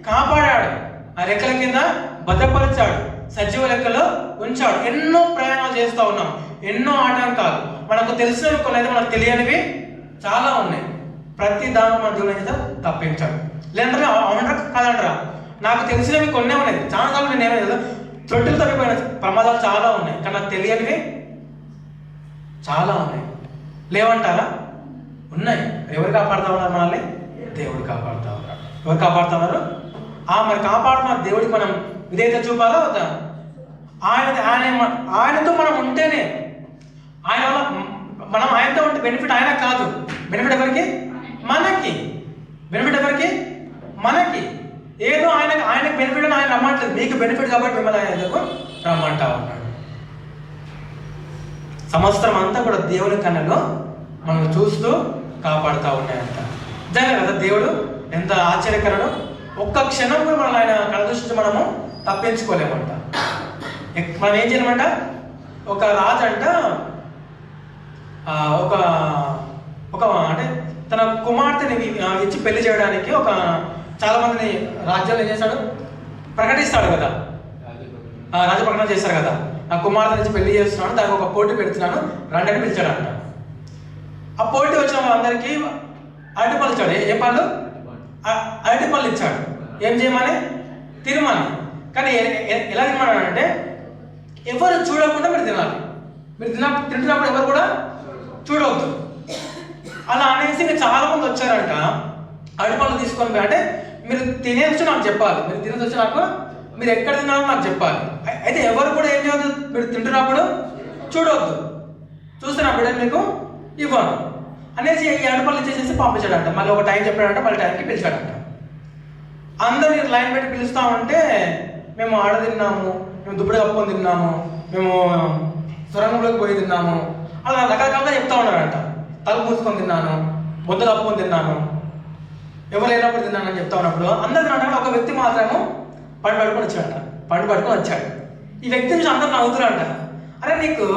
కాపాడాడు, ఆ రెక్కల కింద భద్రపరిచాడు, సజీవ లెక్కలో ఉంచాడు. ఎన్నో ప్రయాణాలు చేస్తూ ఉన్నాం, ఎన్నో ఆటంకాలు. మనకు తెలిసినవి కొన్ని అయితే మనకు తెలియనివి చాలా ఉన్నాయి. ప్రతి దాన్ని మన దేవుని చేత తప్పించాడు. లేదంటే అవునరా కాదంటారా? నాకు తెలిసినవి కొన్నే ఉన్నాయి, చాలా సార్లు నేను ఏమైనా తొట్టులు తప్పిపోయిన ప్రమాదాలు చాలా ఉన్నాయి, కానీ నాకు తెలియనివి చాలా ఉన్నాయి. లేవంటారా? ఉన్నాయి. ఎవరు కాపాడుతూ ఉన్నారు మనల్ని? దేవుడు కాపాడుతూ ఉన్నాడు. ఎవరు కాపాడుతూ ఉన్నారు? మరి కాపాడుతున్న దేవుడికి మనం విధేయత చూపాలా వద్దా? ఆయనతో మనం ఉంటేనే, ఆయన వల్ల మనం ఆయనతో ఉంటే బెనిఫిట్ ఆయన కాదు. బెనిఫిట్ ఎవరికి? మనకి. బెనిఫిట్ ఎవరికి? మనకి. ఏదో ఆయనకి బెనిఫిట్ అని ఆయన రమ్మంటలేదు, మీకు బెనిఫిట్ కాబట్టి మిమ్మల్ని ఆయన ఎందుకు రమ్మంటా ఉన్నాడు. సంవత్సరం అంతా కూడా దేవుని కన్నులు మనం చూస్తూ కాపాడుతూ ఉన్నాయంట. నిజంగా కదా దేవుడు ఎంత ఆశ్చర్యకరుడు. ఒక్క క్షణం కూడా మనం ఆయన కళ్ళ మనము తప్పించుకోలేమంట. మనం ఏం చేయలేమంట? ఒక రాజు అంట ఒక అంటే తన కుమార్తెని ఇచ్చి పెళ్లి చేయడానికి చాలా మందిని రాజ్యాలు ఏం చేశాడు? ప్రకటిస్తాడు కదా, రాజు ప్రకటన చేస్తారు కదా, నా కుమార్తెని ఇచ్చి పెళ్లి చేస్తున్నాను, దానికి ఒక పోటీ పెడుతున్నాను, రండని పిలిచాడంట. ఆ పోటీ వచ్చిన వాళ్ళందరికీ అరటిపళ్ళు ఇచ్చాడు. ఏ పళ్ళు? అరటిపళ్ళు ఇచ్చాడు. ఏం చేయమని? తినమని. కానీ ఎలా తినమన్నాడంటే, ఎవరు చూడకుండా మీరు తినాలి. మీరు తింటున్నప్పుడు ఎవరు కూడా చూడవద్దు. అలా అనేసి ఇంకా చాలా మంది వచ్చారంట. అరటిపళ్ళు తీసుకొని పోయి, అంటే మీరు తినేసి నాకు చెప్పాలి, మీరు తినేసి వచ్చి నాకు మీరు ఎక్కడ తిన్నారో నాకు చెప్పాలి. అయితే ఎవరు కూడా ఏం చేయవద్దు, మీరు తింటున్నప్పుడు చూడవద్దు, చూస్తే నా బిడ్డను మీకు ఇవ్వను అనేసి ఈ అడుపల్లి చేసేసి పంపించాడంట. మళ్ళీ ఒక టైం చెప్పాడంట, మళ్ళీ టైంకి పిలిచాడంట. అందరూ లైన్ పెట్టి పిలుస్తామంటే మేము ఆడ తిన్నాము, మేము దుప్పటి కప్పుకొని తిన్నాము, మేము సొరంగంలోకి పోయి తిన్నాము, అలా రకరకాలుగా చెప్తా ఉన్నారంట. తల పూసుకొని తిన్నాను, ముద్ద కప్పుకొని తిన్నాను, ఎవరు లేనప్పుడు తిన్నానని చెప్తా ఉన్నప్పుడు అందరు తిన్నాడు. ఒక వ్యక్తి మాత్రము పండు పట్టుకొని వచ్చాడు. ఈ వ్యక్తి నుంచి అందరు నవ్వుతున్నారంట. అరే నీకు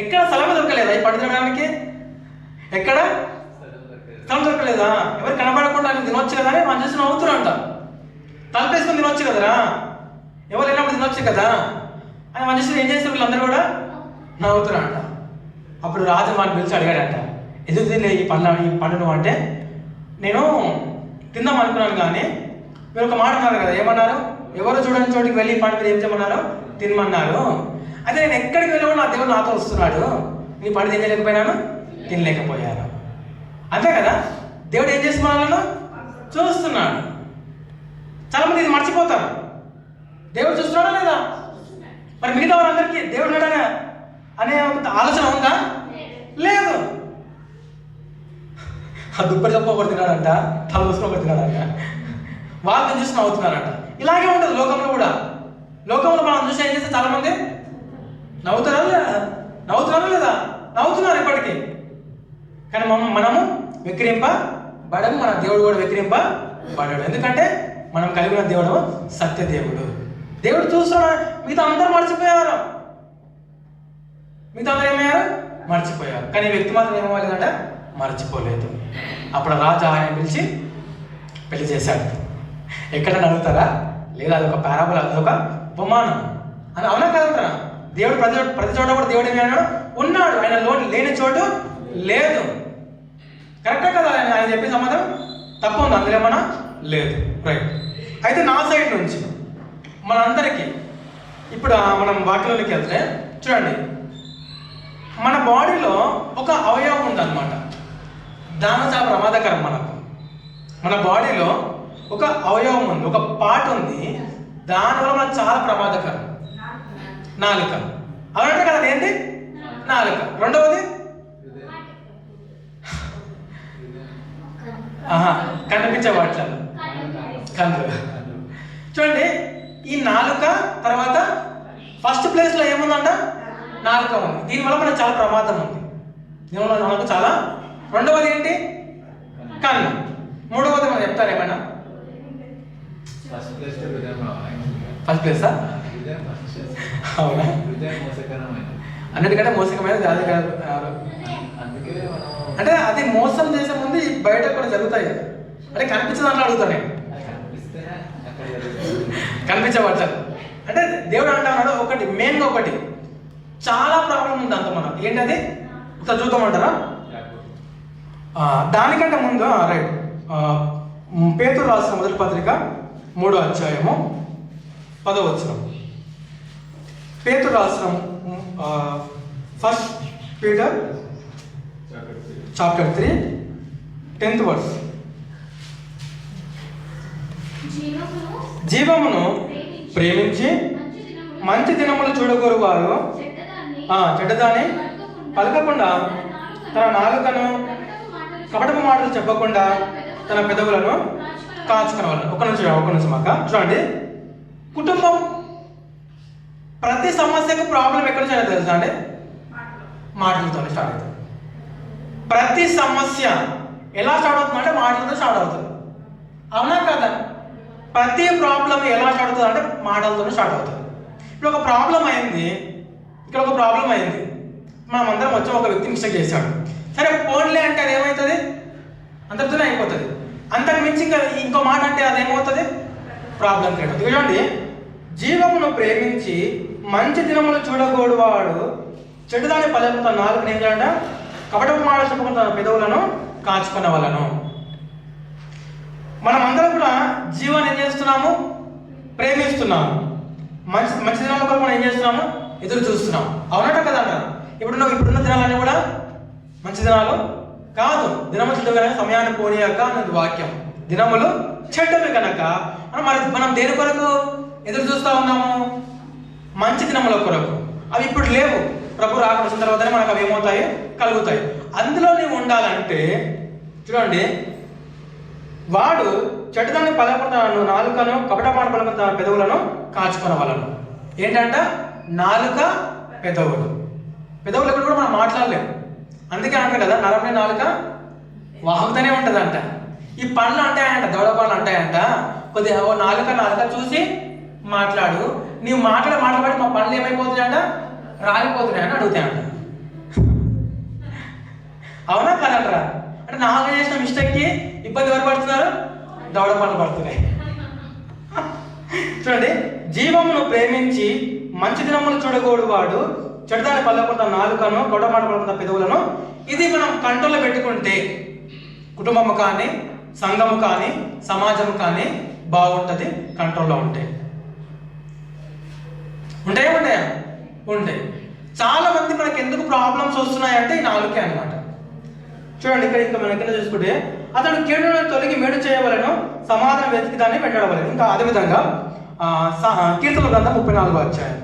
ఎక్కడ స్థలం దొరకలేదా ఈ పండు తినడానికి? ఎక్కడ స్థలం దొరకలేదా? ఎవరు కనబడకుండా తినొచ్చు కదా అని మనం చూసి నవ్వుతున్నారంట. తలపేసుకొని తినొచ్చు కదరా, ఎవరు లేనప్పుడు తినొచ్చు కదా అని మన చూసి ఏం చేస్తారు వీళ్ళందరూ కూడా నవ్వుతున్నారంట. అప్పుడు రాజు వాడిని పిలిచి అడిగాడంట, ఎందుకు తినలే ఈ పండును అంటే, నేను తిందాం అనుకున్నాను కానీ మీరు ఒక మాట అన్నారు కదా, ఏమన్నారు? ఎవరు చూడని చోటికి వెళ్ళి పండు మీరు ఏం చేయమన్నారు? తినమన్నారు. అయితే నేను ఎక్కడికి వెళ్ళి కూడా నా దేవుడు నాతో వస్తున్నాడు, నీ పండు తినలేకపోయినాను, తినలేకపోయాను. అంతే కదా, దేవుడు ఏం చేస్తున్నాను చూస్తున్నాడు. చాలా మంది ఇది మర్చిపోతారు. దేవుడు చూస్తున్నాడా లేదా? మరి మిగతా వాళ్ళందరికీ దేవుడు ఉన్నాడనే అనే ఆలోచన ఉందా? లేదు. ఆ దుప్పటి తప్ప ఒకటి తిన్నాడంట, తల దోసుకుని ఒకటి తిన్నాడంట, వాళ్ళని చూసి నవ్వుతున్నారంట. ఇలాగే ఉంటుంది లోకంలో కూడా. లోకంలో మనం చూసి ఏం చేస్తే చాలా మంది నవ్వుతున్నారా లేదా? నవ్వుతున్నారు ఇప్పటికీ. కానీ మనము వెక్కిరింపబడము, మన దేవుడు కూడా వెక్కిరింపబడడు. ఎందుకంటే మనం కలిగిన దేవుడు సత్య దేవుడు. దేవుడు చూస్తున్నాడు. మిగతా అందరూ మర్చిపోయారు, మర్చిపోయారు. కానీ ఈ వ్యక్తి మాత్రం ఏమవ్వలేదంటే మర్చిపోలేదు. అప్పుడు రాజు ఆయన పిలిచి పెళ్లి చేశాడు. ఎక్కడైనా అడుగుతారా? లేదా అదొక పారాబుల్, అదొక ఉపమానం అని. అవునా కదంటారా? దేవుడు ప్రతి చోట కూడా దేవుడు ఏమైనా ఉన్నాడు, ఆయన లేని చోటు లేదు. కరెక్టే కదా ఆయన చెప్పే సమాధానం? తప్పు ఉంది అందులో ఏమన్నా? లేదు. రైట్. అయితే నా సైడ్ నుంచి మనందరికీ ఇప్పుడు మనం వాటిలోకి వెళ్తే చూడండి, మన బాడీలో ఒక అవయవం ఉందన్నమాట. దాని చాలా ప్రమాదకరం మనకు. మన బాడీలో ఒక అవయవం ఉంది, ఒక పార్ట్ ఉంది, దానివల్ల మనకు చాలా ప్రమాదకరం. నాలుక. అవునంటే కదా, ఏంటి? నాలుక. రెండవది కనిపించే వాటిలో కళ్ళు. చూడండి, ఈ నాలుక తర్వాత ఫస్ట్ ప్లేస్లో ఏముందంట? నాలుక ఉంది. దీనివల్ల మనకు చాలా ప్రమాదం ఉంది. దీనివల్ల మనకు చాలా. రెండవది ఏంటి? కన్ను. మూడవది మనం చెప్తారు ఏమైనా? ఫస్ట్ ప్లేసా? అవునా? అన్నిటికంటే మోసకమైనది అది కాదు. అంటే అది మోసం చేసే ముందు బయట కూడా జరుగుతాయి కదా. అంటే కనిపించే దాంట్లో అడుగుతాను, కనిపించవచ్చు. అంటే దేవుడు అంటున్నాడు ఒకటి, మెయిన్గా ఒకటి చాలా ప్రాబ్లం ఉంది అంత మనకు. ఏంటది? ఒకసారి చూద్దామంటారా? దానికంటే ముందు రైట్, పేతురు రాసిన మొదటి పత్రిక 3వ అధ్యాయము 10వ వచనం. పేతురు రాసిన first Peter chapter 3 10th verse. జీవమును ప్రేమించి మంచి దినములు చూడగోరు వారు చెడ్డదాన్ని పలకకుండా, తన నాలుకను కపటపు మాటలు చెప్పకుండా తన పెదవులను కాచుకునేవాళ్ళు. ఒక నిమిషం అక్క. చూడండి, కుటుంబం ప్రతి సమస్యకు ప్రాబ్లం ఎక్కడ నుంచి అనేది తెలుసా అండి? మాటలతో స్టార్ట్ అవుతుంది. ప్రతి సమస్య ఎలా స్టార్ట్ అవుతుంది అంటే మాటలతో స్టార్ట్ అవుతుంది. అవునా కదా? ప్రతి ప్రాబ్లం ఎలా స్టార్ట్ అవుతుంది అంటే మాటలతో స్టార్ట్ అవుతుంది. ఇప్పుడు ఒక ప్రాబ్లం అయింది, ఇక్కడ ఒక ప్రాబ్లం అయింది, మనం అందరం వచ్చి ఒక వ్యక్తి మిస్టేక్ చేశాడు, సరే పోన్లే అంటే అది ఏమవుతుంది? అంతటితోనే అయిపోతుంది. అంతకు మించి ఇంకో మాట అంటే అది ఏమవుతుంది? ప్రాబ్లం క్రియేట్ అవుతుంది. చూడండి, జీవమును ప్రేమించి మంచి దినములు చూడకూడదు వాడు చెడుదాన్ని పలకుతా నాలుగు ఏం చేయాలంట? కపటపు మాటలు చెప్పకుండా తన పెదవులను కాచుకునే వాళ్ళను. మనం అందరం కూడా జీవాన్ని ఏం చేస్తున్నాము? ప్రేమిస్తున్నాము. మంచి దినాల కొరకు మనం ఏం చేస్తున్నాము? ఎదురు చూస్తున్నాము. అవునట కదా అంటారు. ఇప్పుడున్న దినాలన్నీ కూడా మంచి దినాలు కాదు. దినములు సమయాన్ని పోనీయాక అన్నది వాక్యం. దినములు చెడ్డవి కనుక మనం దేని కొరకు ఎదురు చూస్తూ ఉన్నాము? మంచి దినముల కొరకు. అవి ఇప్పుడు లేవు. ప్రభు రాకపోయిన తర్వాతనే మనకు అవి ఏమవుతాయి? కలుగుతాయి. అందులో నీవు ఉండాలంటే చూడండి, వాడు చెడ్డదాన్ని పలకను నాలుకను కపటమాట పలక పెదవులను కాచుకొనవలను. ఏంటంట? నాలుక, పెదవులు. పెదవులు ఎక్కడ కూడా మనం మాట్లాడలేము. అందుకే అంటారు కదా, నరమే నాలుక వాగుతూనే ఉంటుందంట. ఈ పనులు అంటాయంట, దౌడ పనులు అంటాయంట. కొద్దిగా నాలుక చూసి మాట్లాడు. నీవు మాట్లాడి మా పనులు ఏమైపోతున్నాయంట? రాలిపోతున్నాయని అడుగుతాయంట. అవునా కదంటారా? అంటే నాలుగు చేసిన మిస్టేక్కి ఇబ్బంది ఎవరు పడుతున్నారు? దౌడ పనులు పడుతున్నాయి. చూడండి, జీవమును ప్రేమించి మంచి దినములు చూడకూడదు వాడు చెడ్డదాన్ని పల్లకుండా నాలుకను కొడమాట పలకుండా పెదవులను. ఇది మనం కంట్రోల్లో పెట్టుకుంటే కుటుంబము కానీ, సంఘము కానీ, సమాజం కానీ బాగుంటుంది. కంట్రోల్లో ఉంటాయి. ఉంటాయి. చాలా మంది మనకి ఎందుకు ప్రాబ్లమ్స్ వస్తున్నాయంటే ఈ నాలుకే అన్నమాట. చూడండి, ఇక్కడ మన కింద చూసుకుంటే, అతడు కీడును తొలగి మేడు చేయవలను, సమాధానం వెతికి దాన్ని వెంటాడవలను. ఇంకా అదేవిధంగా కీర్తనల గ్రంథం 34వ అధ్యాయం.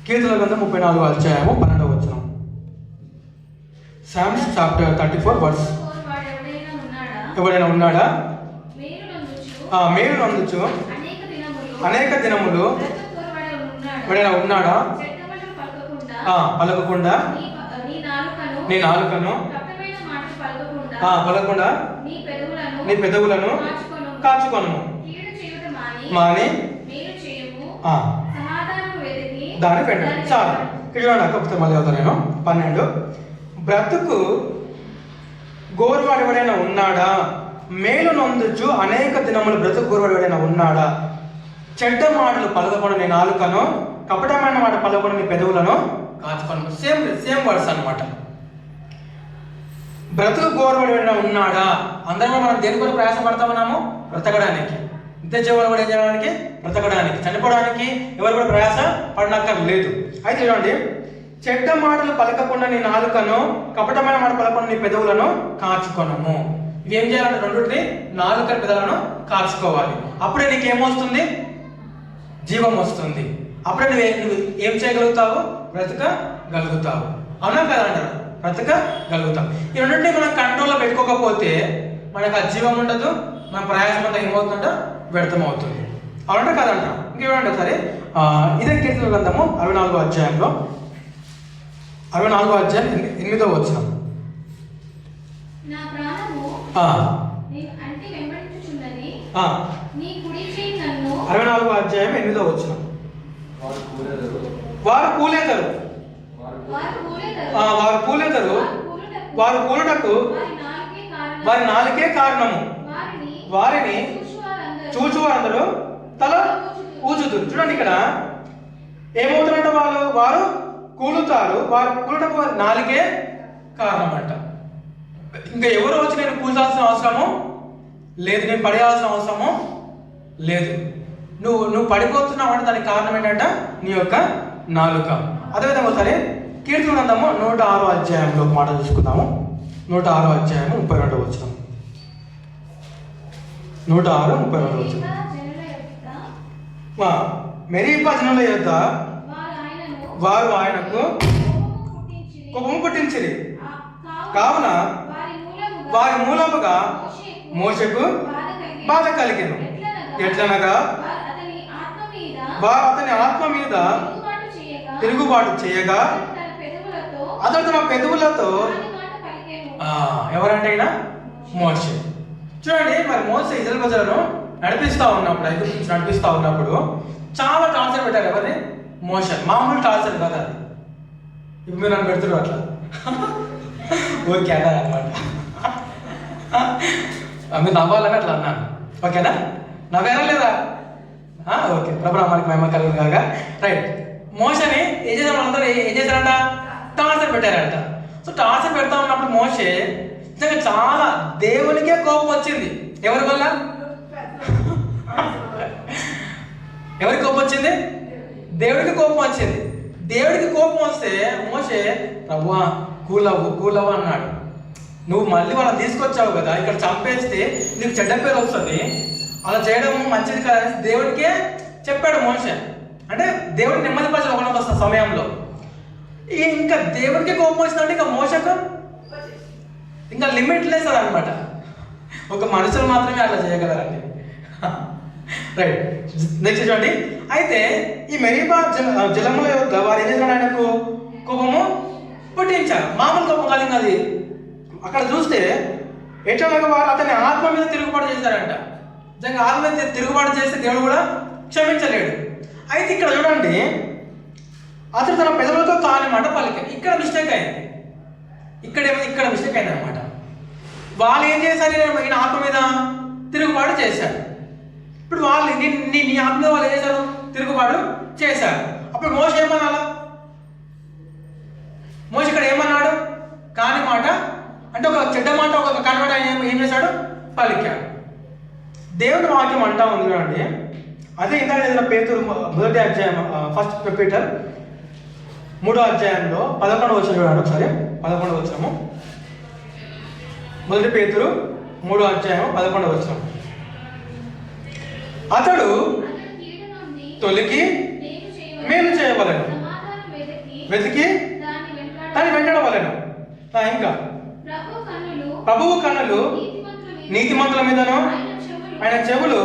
కీర్తనల గ్రంథం 34వ అధ్యాయము 12వ వచనం. Psalms chapter 34 verse. ఎవరైనా ఉన్నాడా? మేలు నందుచు అనేక దినములు ఎవరైనా ఉన్నాడా? పలకకుండా నీ నాలుకను పలకకుండా నీ పెదవులను కాచుకొను మాని దాని పెట్టండి. చాలు. చూడండి, అక్కడ మళ్ళీ అవుతా నేను 12. బ్రతుకు గోరువాడు ఎవడైనా ఉన్నాడా? మేలు నొందుచు అనేక దినములు బ్రతుకు గోరువాడు ఎవడైనా ఉన్నాడా? చెడ్డ మాటలు పలకకుండా నీ నాలుకను, కపటమైన మాట పలకకుండా నీ పెదవులను కాచుకొను. సేమ్ వర్డ్స్ అన్నమాట. బ్రతుకు గోరువాడు ఎవడైనా ఉన్నాడా? అందరం మనం దేని కొరకు ప్రయాసపడతా ఉన్నాము? బ్రతకడానికి. నిత్య జీవనం కూడా ఏం చేయడానికి? బ్రతకడానికి. చనిపోవడానికి ఎవరు కూడా ప్రయాస పడనక్కర్లేదు. అయితే చూడండి, చెడ్డ మాటలు పలకకుండా నీ నాలుకను, కపటమైన మాట పలకకుండా నీ పెదవులను కాచుకొనము. ఇవి ఏం చేయాలంటే రెండుని నాలుక పెదవులను కాచుకోవాలి. అప్పుడే నీకేమొస్తుంది? జీవం వస్తుంది. అప్పుడే నువ్వు ఏం చేయగలుగుతావు? బ్రతకగలుగుతావు. అవునా కదా అంటారు? బ్రతకగలుగుతాం. ఈ రెండింటిని మనం కంట్రోల్లో పెట్టుకోకపోతే మనకు ఆ జీవం ఉండదు. మన ప్రయాసం అంతా ఏమవుతుందంట? వ్యర్థం అవుతుంది. అవునంటే కదంట. ఇంకేమంటే సరే, ఇదే కీర్తన గ్రంథము 64వ అధ్యాయంలో 64వ అధ్యాయం 8వ వచనం. 64వ అధ్యాయం 8వ వచనం. వారు కూలేదరు వారు కూలుటకు వారి నాలుకే కారణము. వారిని చూచువారందరూ తల ఊచుదురు. చూడండి, ఇక్కడ ఏమవుతారంట? వారు కూలుతారు. వారు కూలుటకు వారి నాలుగే కారణం అంట. ఇంకా ఎవరు వచ్చి నేను కూల్చాల్సిన అవసరము లేదు, నేను పడేయాల్సిన అవసరము లేదు. నువ్వు పడిపోతున్నావు అంటే దానికి కారణం ఏంటంటే నీ యొక్క నాలుక. అదేవిధంగా సరే, కీర్తన గ్రంథము 106వ అధ్యాయంలో మాట చూసుకుందాము. 106వ అధ్యాయము 32వ వచనం. 106:32 వచనం. మెరీబా జనుల యొద్ద వారు ఆయనకు కోపము పుట్టించిరి. కావున వారి మూలముగా మోషకు బాధ కలిగెను. ఎట్లనగా వారు అతని ఆత్మ మీద తిరుగుబాటు చేయగా అతడు తన పెదవులతో ఎవరంటే మోషే. చూడండి, మరి మోషే ఇజ్రాయెల్ ప్రజలను నడిపిస్తూ ఉన్నప్పుడు చాలా టార్చర్ పెట్టారు. ఎవరిని? మోషే. మామూలు టార్చర్ కదా అది. ఇప్పుడు మీరు నన్ను పెడుతున్నారు అట్లా. ఓకే అన్నారు అనమాట. మీరు నవ్వాలని అట్లా అన్నాను. ఓకేనా? నవ్వారా లేదా? ఓకే. ప్రభునామానికి మహిమ కలుగును గాక. రైట్. మోషని ఏం చేశారు? వాళ్ళందరూ ఏం చేశారంట? టార్చర్ పెట్టారంట. సో టార్చర్ పెడతా ఉన్నప్పుడు మోషే నిజంగా చాలా దేవునికే కోపం వచ్చింది. ఎవరి వల్ల? ఎవరికి కోపం వచ్చింది? దేవుడికి కోపం వచ్చింది. దేవుడికి కోపం వస్తే మోషే ప్రభువా కూలవు అన్నాడు. నువ్వు మళ్ళీ వాళ్ళని తీసుకొచ్చావు కదా, ఇక్కడ చంపేస్తే నీకు చెడ్డ పేరు వస్తుంది, అలా చేయడం మంచిది కాదని దేవుడికే చెప్పాడు మోషే. అంటే దేవుడిని నెమ్మదిపరచాలి ఒక సమయంలో. ఇంకా దేవుడికి కోపం వచ్చిందంటే ఇంకా మోషకు ఇంకా లిమిట్లెస్ అనమాట. ఒక మనుషులు మాత్రమే అట్లా చేయగలరండి. రైట్, నెక్స్ట్ చూడండి. అయితే ఈ మెరీబా జలముల యొక్క వారు ఏం చేశాడు, ఆయనకు కోపము పుట్టించారు. మామూలు కోపం కాదు ఇంకా అది. అక్కడ చూస్తే ఎట్లనగా వారు అతని ఆత్మ మీద తిరుగుబాటు చేశారంట. నిజంగా ఆత్మ మీద తిరుగుబాటు చేస్తే దేవుడు కూడా క్షమించలేడు. అయితే ఇక్కడ చూడండి, అతను తన పెదవులతో కాని మాట పలికాడు. ఇక్కడ మిస్టేక్ అయింది. ఇక్కడ మిస్టేక్ అయింది అనమాట. వాళ్ళు ఏం చేశారు, ఈయన ఆత్మ మీద తిరుగుబాటు చేశారు. ఇప్పుడు వాళ్ళు నీ ఆత్మ మీద వాళ్ళు ఏం చేశారు, తిరుగుబాటు చేశారు. అప్పుడు మోషే ఏమన్నాలా? మోషే ఇక్కడ ఏమన్నాడు? కాని మాట అంటే ఒక చెడ్డ మాట, ఒక కాని మాట ఏం చేశాడు, పలికాడు. దేవుని వాక్యం అంటా ఉంది చూడండి. అదే ఇందాక ఏదైనా పేతురు మొదటి అధ్యాయం, ఫస్ట్ పీటర్ 3వ అధ్యాయంలో 11వ వచనం చూడండి ఒకసారి. 11వ వచనము, మొదటి పేతురు 3వ అధ్యాయం 11వ వచనం. అతడు తొలికి మేలు చేయవలెను, వెతికి దాన్ని వెంటాడవలెను. ఇంకా ప్రభువు కన్నులు నీతిమంతుల మీదను ఆయన చెవులు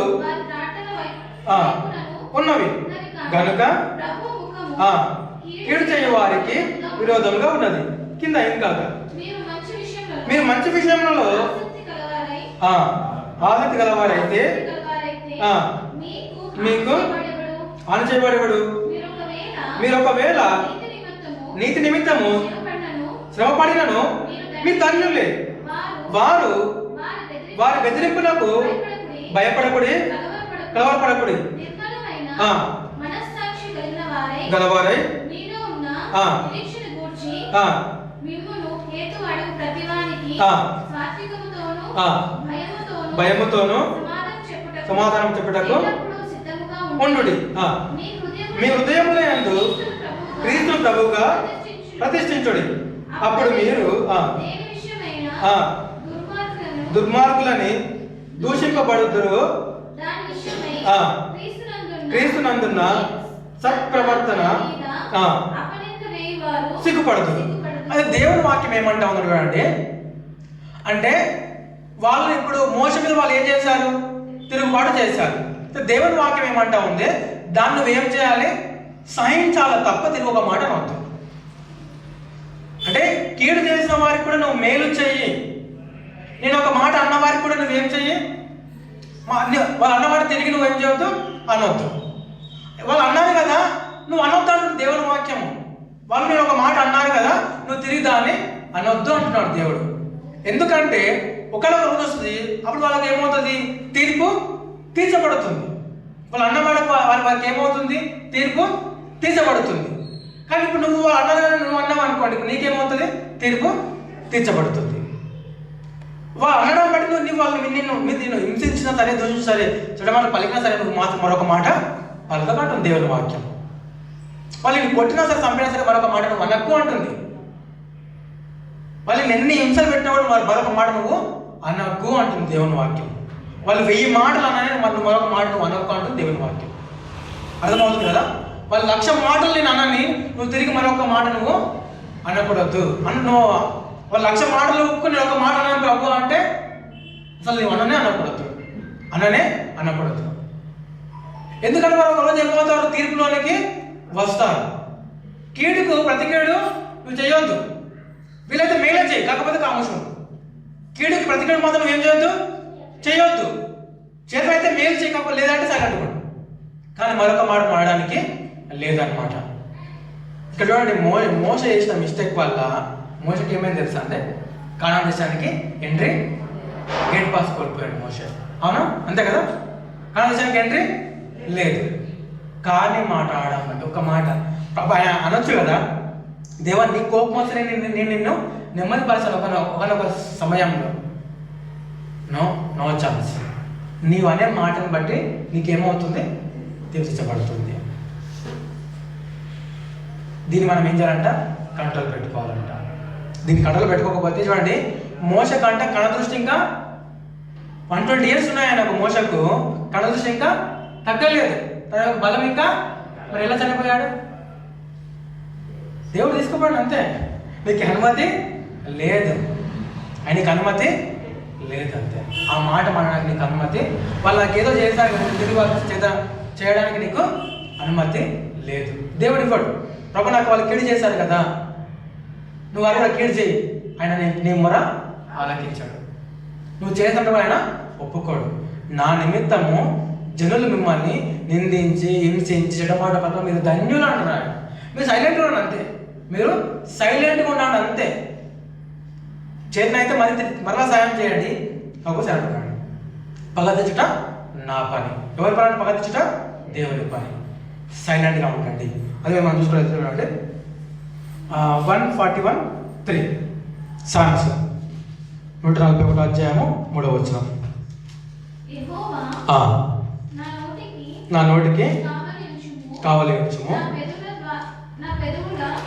ఉన్నవి గనుక కీడు చేయ వారికి విరోధంగా ఉన్నది. కింద ఇంకా మీరు మంచి విషయంలో ఆసక్తి గలవారైతే మీకు అణచేయబడేవాడు. మీరు ఒకవేళ నీతి నిమిత్తము శ్రమపడినను మీ ధన్యులే. వారి బెదిరింపులకు భయపడకుడి, కలవరపడకుడి, గలవారై భయముతోను సమాధానం చెప్పుటకు ఉండుడి. మీ హృదయముల యందు క్రీస్తును ప్రభువుగా ప్రతిష్ఠించుడి. అప్పుడు మీరు దుర్మార్గులని దూషింపబడుదురు. క్రీస్తునందున్న సత్ప్రవర్తన సిగ్గుపడుతుంది. అదే దేవుని వాక్యం ఏమంటా ఉన్నారు కదండి. అంటే వాళ్ళు ఇప్పుడు మోషే మీద వాళ్ళు ఏం చేశారు, తిరుగుబాటు చేశారు. దేవుని వాక్యం ఏమంటా ఉంది, దాన్ని నువ్వేం చేయాలి, సహించాలి తప్ప తిరిగి ఒక మాట అనవద్దు. అంటే కీడు చేసిన వారికి కూడా నువ్వు మేలు చెయ్యి. నేను ఒక మాట అన్న వారికి కూడా నువ్వేం చెయ్యి, వాళ్ళు అన్నమాట తిరిగి నువ్వేం చేయవద్దు, అనవద్దు. వాళ్ళు అన్నారు కదా, నువ్వు అనొద్దు అంటున్నాడు దేవుని వాక్యము. వాళ్ళు నేను ఒక మాట అన్నారు కదా, నువ్వు తిరిగి దాన్ని అనొద్దు అంటున్నాడు దేవుడు. ఎందుకంటే ఒకళ్ళ రోజు వస్తుంది, అప్పుడు వాళ్ళకి ఏమవుతుంది, తీర్పు తీర్చబడుతుంది. వాళ్ళు అన్నమాట వారికి ఏమవుతుంది, తీర్పు తీర్చబడుతుంది. కానీ ఇప్పుడు నువ్వు అన్నారు కదా, నువ్వు అన్నావు అనుకోండి, ఇప్పుడు నీకేమవుతుంది, తీర్పు తీర్చబడుతుంది. వాళ్ళు అనడం బట్టి నువ్వు వాళ్ళని నిన్ను హింసించినా సరే, దూషించినా సరే, చెడమాట పలికినా సరే, నువ్వు మాత్రం మరొక మాట పలకమంటుంది దేవుని వాక్యం. వాళ్ళని కొట్టినా సరే, చంపినా సరే, మరొక మాట నువ్వు అనక్కు అంటుంది. వాళ్ళని ఎన్ని హింసలు పెట్టినా కూడా మరొక మాట నువ్వు అనక్కు అంటుంది దేవుని వాక్యం. వాళ్ళు 1000 మాటలు అన్నాయని మరి మరొక మాట నువ్వు అనక్కు అంటుంది దేవుని వాక్యం. అర్థమవుతుంది కదా. వాళ్ళు 1,00,000 మాటలు నేను అన్నని నువ్వు తిరిగి మరొక మాట నువ్వు అనకూడదు. నువ్వు వాళ్ళు 1,00,000 మాటలు ఒప్పుకుని ఒక మాట అన్నాను ప్రభు అంటే అసలు నువ్వు అననే అనకూడదు. ఎందుకంటే వారు ఒకరోజు ఏమవుతారు, తీర్పులోనికి వస్తారు. కీడుకు ప్రతి కీడు నువ్వు చేయొద్దు. వీలైతే మేలే చేయి, కాకపోతే కామోషం. కీడుకి ప్రతి కీడు మాత్రం నువ్వేం చేయొద్దు. చేతులైతే మేలు చేయకపోతే లేదంటే సగట్టుకోండి. కానీ మరొక మాట మాడడానికి లేదన్నమాట. ఇక్కడ చూడండి, మోషే చేసిన మిస్టేక్ వల్ల మోషకి ఏమైంది తెలుసా అంటే, కానాన్ దేశానికి ఎంట్రీ గేట్ పాస్ కోల్పోయాడు మోషే. అవునా, అంతే కదా. కానాన్ దేశానికి ఎంట్రీ లేదు. కానీ మాట ఆడమంటే ఒక మాట ఆయన అనొచ్చు కదా, దేవా నీ కోపం వస్తే నేను నిన్ను నెమ్మదిపరచాను ఒకనొక సమయంలో. No chance. నీవు అనే మాటను బట్టి నీకేమవుతుంది, తీర్చబడుతుంది. దీన్ని మనం ఏం చేయాలంట, కంట్రోల్ పెట్టుకోవాలంట. దీన్ని కంట్రోల్ పెట్టుకోకపోతే చూడండి, మోస కంట కణదృష్టి ఇంకా 120 years ఉన్నాయి ఆయనకు. మోసకు కణదృష్టి ఇంకా తగ్గలేదు, తన యొక్క బలం ఇంకా, మరి ఎలా చనిపోయాడు? దేవుడు తీసుకుపోయాడు అంతే. నీకు అనుమతి లేదు, ఆయనకి అనుమతి లేదు అంతే. ఆ మాట మనడానికి నీకు అనుమతి, వాళ్ళు నాకు ఏదో చేశారు కదా, తిరిగి వాళ్ళ చేత చేయడానికి నీకు అనుమతి లేదు. దేవుడు ఇవ్వడు. ప్రభు నాకు వాళ్ళు కీడు చేశారు కదా, నువ్వు వారు కూడా కీడు చేయి, ఆయన నీ మొర ఆలకించాడు. నువ్వు చేసినప్పుడు ఆయన ఒప్పుకోడు. నా నిమిత్తము జనులు మిమ్మల్ని నిందించి హింసించి చెడమాట పట్ల మీరు ధన్యులు అంటున్నారు. మీరు సైలెంట్గా ఉండండి అంతే, మీరు సైలెంట్గా ఉండండి అంతే. చేతనైతే మరలా సాయం చేయండి, నాకు సైలెంట్ ఉండండి. పగ తెచ్చుట నా పని. ఎవరి పని? పగ తెచ్చుట దేవుని పని. సైలెంట్గా ఉండండి. అదే మనం చూసుకోవాలి. 141:3 సాంగ్స్ 141 అధ్యాయము 3వ వచనం. యెహోవా నా నోటికి కావలి ఉంచుము,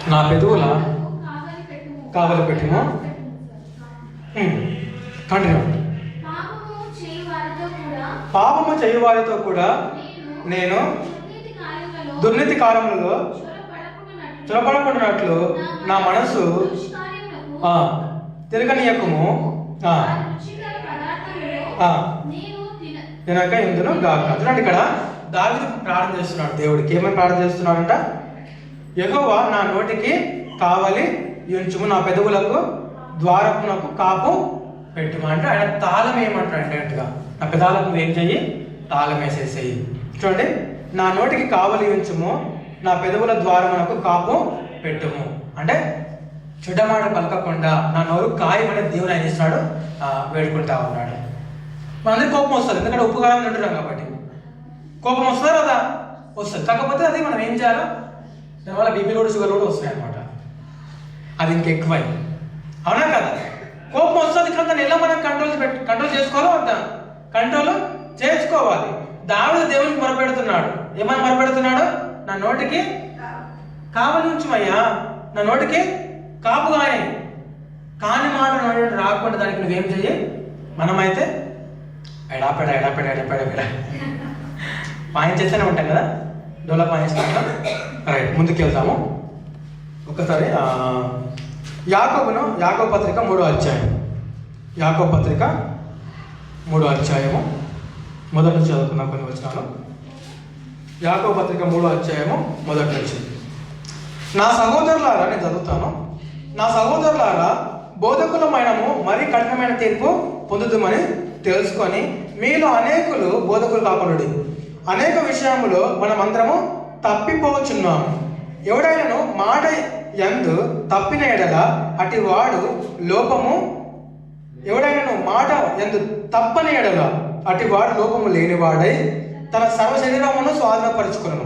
నా పెదవుల కావలి పెట్టుము. కంటిన్యూ. పాపము చేయు వారితో కూడా నేను దుర్నీతి కార్యములలో చొరపడకుండానట్లు నా మనసు తిరగనీయకము, తినక ఇందును గాక. చూడండి, ఇక్కడ దావీదు ప్రార్థన చేస్తున్నాడు దేవుడికి. ఏమని ప్రార్థన చేస్తున్నాడంట? యెహోవా నా నోటికి కావలి ఉంచుము, నా పెదవులకు ద్వారమునకు కాపు పెట్టుము. అంటే ఆయన తాళం ఏమంటాడు డైరెక్ట్గా, నా పెదాలకు నువ్వేం చెయ్యి? తాళం వేసేసేయి. చూడండి, నా నోటికి కావలి ఉంచుము, నా పెదవుల ద్వారమునకు కాపు పెట్టుము. అంటే చెడ్డమాట పలకకుండా నా నోరు కాయమనే దేవుడు ఆయన చేస్తున్నాడు, వేడుకుంటా ఉన్నాడు. మనందరికీ కోపం వస్తుంది, ఎందుకంటే ఉప్పు కారం తింటున్నాం కాబట్టి. కోపం వస్తుందా కదా? వస్తుంది. కాకపోతే అది మనం ఏం చేయాలో, దానివల్ల బీపీ కూడా షుగర్ కూడా వస్తాయి అనమాట. అది ఇంకెక్కువై, అవునా కదా? కోపం వస్తుంది కదా, దాన్ని ఎలా మనం కంట్రోల్ చేసుకోవాలో వద్దా? కంట్రోల్ చేసుకోవాలి. దావీదు దేవునికి మొరపెడుతున్నాడు. ఏమని మొరపెడుతున్నాడు? నా నోటికి కావలి ఉంచుమయ్యా, నా నోటికి కాపు కాని మాట నోటి రాకుండా దానికి నువ్వేం చెయ్యి? మనమైతే ఎడాపెడ వాయించేస్తూనే ఉంటాం కదా, డోలకు వాయిస్తాం. రైట్, ముందుకు వెళ్తాము. ఒకసారి యాకోబు పత్రిక 3వ అధ్యాయం. యాకోబు పత్రిక 3వ అధ్యాయము మొదటి నుంచి చదువుకున్నాం కొన్ని వచనాలు. యాకోబు పత్రిక 3వ అధ్యాయము మొదటి నుంచి. నా సహోదరులారా, నేను చదువుతాను. నా సహోదరులారా, బోధకులమైనము మరీ కఠినమైన తీర్పు పొందుతామని తెలుసుకొని మీలో అనేకులు బోధకులు కాకుండా అనేక విషయములో మనమందరము తప్పిపోవచ్చున్నాము. ఎవడైనాను మాట యందు తప్పిన ఎడల అటి వాడు లోపము, ఎవడైనాను మాట యందు తప్పని ఎడల అటి వాడు లోపము లేనివాడై తన సర్వ శరీరమును స్వాధీనపరుచుకును,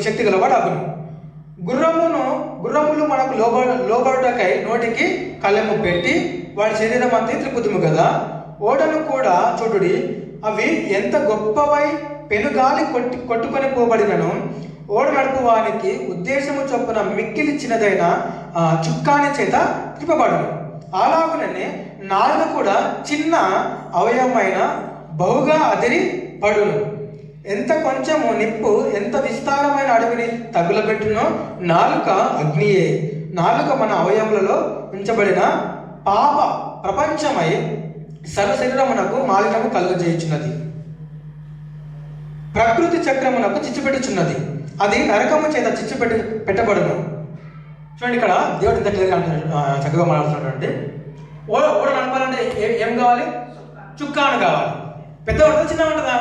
శక్తి గలవాడు అగును. గుర్రములు మనకు లోబడుటకై నోటికి కళ్ళెము పెట్టి వాడి శరీరం అంతా త్రిపుతుము కదా. ఓడను కూడా చూడుడి, అవి ఎంత గొప్పవై పెనుగాలి కొట్టుకొని పోబడినను ఓడ నడుపు వానికి ఉద్దేశము చొప్పున మిక్కిలి చిన్నదైన చుక్కాని చేత తిప్పబడును. అలాగుననే నాలుక కూడా చిన్న అవయవమైన బహుగా అదిరి పడును. ఎంత కొంచెము నిప్పు ఎంత విస్తారమైన అడవిని తగులబెట్టునో నాలుక అగ్నియే. నాలుక మన అవయములలో ఉంచబడిన పాప ప్రపంచమై సర్వ శరీరమునకు మాలిన్యము కలుగజేయుచున్నది, ప్రకృతి చక్రమునకు చిచ్చుపెట్టుచున్నది, అది నరకము చేత పెట్టబడును. చూడండి, ఇక్కడ దేవుడు ఇంత క్లియర్గా చక్కగా మాట్లాడుతున్నాడు. ఓడ నడపాలంటే ఏం కావాలి? చుక్కాను కావాలి. పెద్ద ఉంటుందా చిన్న ఉంటుందా?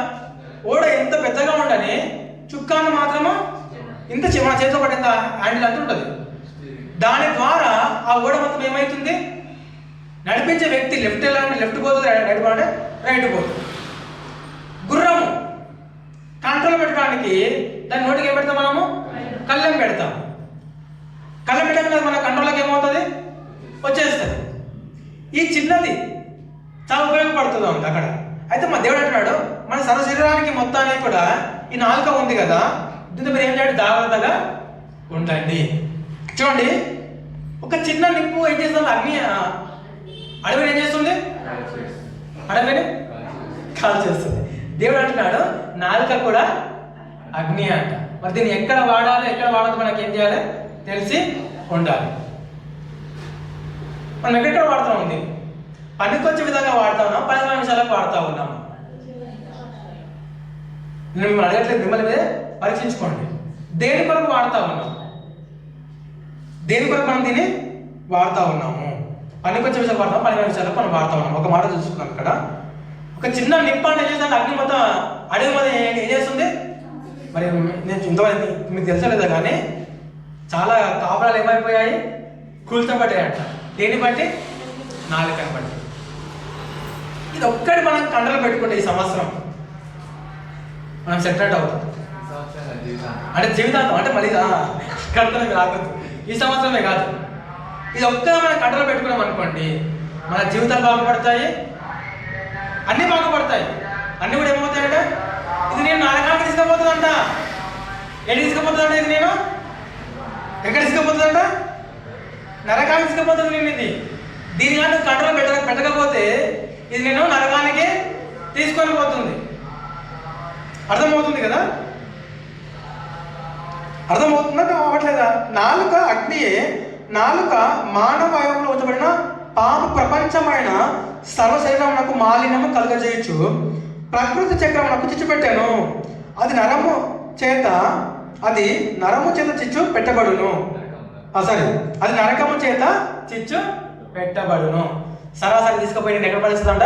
ఓడ ఎంత పెద్దగా ఉండని చుక్కాను మాత్రము ఇంత మన చేతిలో పడింత హ్యాండిల్ అంత ఉంటుంది. దాని ద్వారా ఆ ఓడ మొత్తం ఏమవుతుంది? నడిపించే వ్యక్తి లెఫ్ట్ వెళ్ళాలంటే లెఫ్ట్ పోతుంది, రైట్ పోవాలంటే రైట్ పోతుంది. గుర్రము కంట్రోల్ పెట్టడానికి దాని నోటికి ఏం పెడతాం? మనము కళ్ళెం పెడతాం. కళ్ళెం పెట్టడం మన కంట్రోల్కి ఏమవుతుంది? వచ్చేస్తుంది. ఈ చిన్నది చాలా ఉపయోగపడుతుంది ఉంది అక్కడ. అయితే మా దేవుడు అంటున్నాడు, మన సర్వ శరీరానికి మొత్తానికి కూడా ఈ నాలుక ఉంది కదా, దీంతో మీరు ఏం చేయండి? జాగ్రత్తగా ఉండండి. చూడండి, ఒక చిన్న నిప్పు ఏం చేస్తుంది? అడవిని ఏం చేస్తుంది? అడవిని కాల్ చేస్తుంది. దేవుడు అంటున్నాడు నాలుక కూడా అగ్ని అంట. మరి దీన్ని ఎక్కడ వాడాలో ఎక్కడ వాడదు మనకి ఏం చేయాలి? తెలిసి ఉండాలి. మనం ఎక్కడెక్కడ వాడుతూ ఉంది? పనికొచ్చే విధంగా వాడుతా ఉన్నాం, 10 నిమిషాలకు వాడుతూ ఉన్నాము. నేను మిమ్మల్ని అడగట్లేదు, మిమ్మల్ని మీదే పరీక్షించుకోండి. దేని కొరకు వాడుతూ ఉన్నాం? దేని కొరకు మనం దీన్ని వాడుతూ ఉన్నాము? పనికొచ్చే విషయాలు వాడతాం, 10 నిమిషాలకు మనం వాడుతూ ఉన్నాం. ఒక మాట చూసుకున్నాం ఇక్కడ. ఒక చిన్న నిప్పు అంటే చేస్తే అగ్ని మొత్తం అడవి మొత్తం ఏం చేస్తుంది? మరి నేను ఇంతవరకు మీకు తెలుసలేదా కానీ చాలా కాపురాలు ఏమైపోయాయి? కూల్చబడ్డాయంట. దేన్ని బట్టి? నాలుకని బట్టి. ఇది ఒక్కటి మనం కంట్రోల్ పెట్టుకుంటే ఈ సంవత్సరం మనం సెటరేట్ అవుతాం. అంటే జీవితాంతం, అంటే మళ్ళీ కడతలే రాకూడదు, ఈ సంవత్సరమే కాదు. ఇది ఒక్క మనం కంట్రోల్ పెట్టుకున్నాం అనుకోండి, మన జీవితాలు బాగుపడతాయి, అన్నీ బాగుపడతాయి. అన్నీ కూడా ఏమవుతాయంటే, ఇది నేను నరకానికి తీసుకుపోతుందంట. ఎక్కడ తీసుకుపోతుందంట? ఇది నేను ఎక్కడ తీసుకుపోతుందంట? నరకానికి తీసుకుపోతుంది. నేను దీని కానీ కంట్రోల్ పెట్టకపోతే ఇది నేను నరకానికి తీసుకొని పోతుంది. అర్థమవుతుంది కదా? అర్థమవుతుందా? అవ్వట్లేదా? నాలుక అగ్నియే. నాలుక మానవ అవయవంలో ఉంచబడిన పాము ప్రపంచమైన సర్వ శరీరమునకు మాలిన్యము కలుగజేయచ్చు. ప్రకృతి చక్రమునకు చిచ్చు పెట్టాను. అది నరము చేత చిచ్చు పెట్టబడును. అది నరకము చేత చిచ్చు పెట్టబడును. సరాసరి తీసుకుపోయి నేను ఎక్కడ పడేస్తుందంట?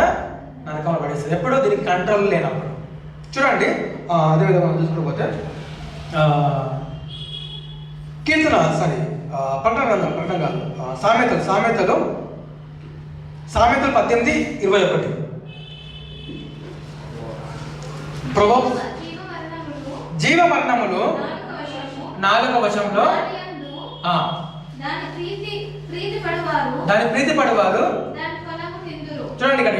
నరకంలో పడేస్తుంది. ఎప్పుడో దీనికి కంట్రోల్ లేనప్పుడు. చూడండి, అదేవిధంగా మనం చూసుకోకపోతే ప్రకటన కాదు, సామెతలు 18:21. ప్రభు జీవ మరణములు నాలుక వశంలో, దాని ప్రీతి పడువారు. చూడండి ఇక్కడ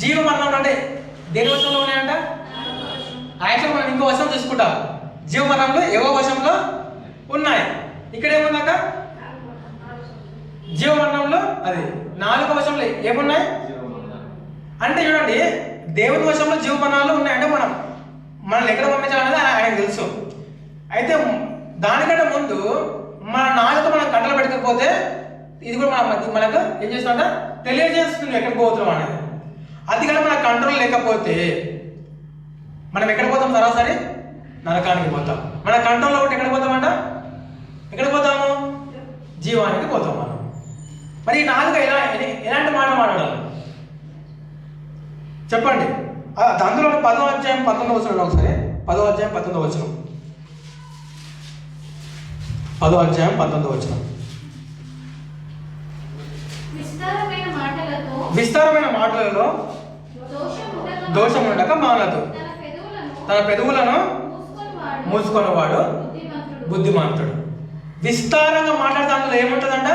జీవ మరణం అంటే దేని వశంలో ఉన్నాయంట? యాక్చువల్ మనం ఇంకో వశం చూసుకుంటాం. జీవ మరణంలో ఏవో వశంలో ఉన్నాయి. ఇక్కడ ఏముందాక? జీవ మరణంలో అది నాలుగో వశంలో ఏమున్నాయి అంటే, చూడండి, దేవుని వశంలో జీవ మరణాలు ఉన్నాయంటే మనల్ని ఎక్కడ పంపించాలనేది ఆయనకు తెలుసు. అయితే దానికంటే ముందు మన నాలుక మనం కంట్రోల్ పెట్టకపోతే ఇది కూడా మనకు ఏం చేస్తుందంట? తెలియజేస్తుంది ఎక్కడికి పోతున్నాం అనేది. అది కానీ మన కంట్రోల్ లేకపోతే మనం ఎక్కడ పోతాం? సరాసరి నరకానికి పోతాం. మన కంట్రోల్లో ఒకటి ఎక్కడ పోతామంట? ఎక్కడ పోతాము? జీవానికి పోతాం మనం. మరి ఈ నాలుక ఎలాంటి మాట మాట్లాడాలి చెప్పండి. అందులో 10వ అధ్యాయం 19వ వచనం ఒకసారి. 10వ అధ్యాయం 19వ వచనం. 10వ అధ్యాయం 19వ వచనం. విస్తారమైన మాటలలో దోషం ఉండక మానదు. తన పెదవులను మూసుకొనివాడు బుద్ధిమంతుడు. విస్తారంగా మాట్లాడితే అందులో ఏముంటుందంట?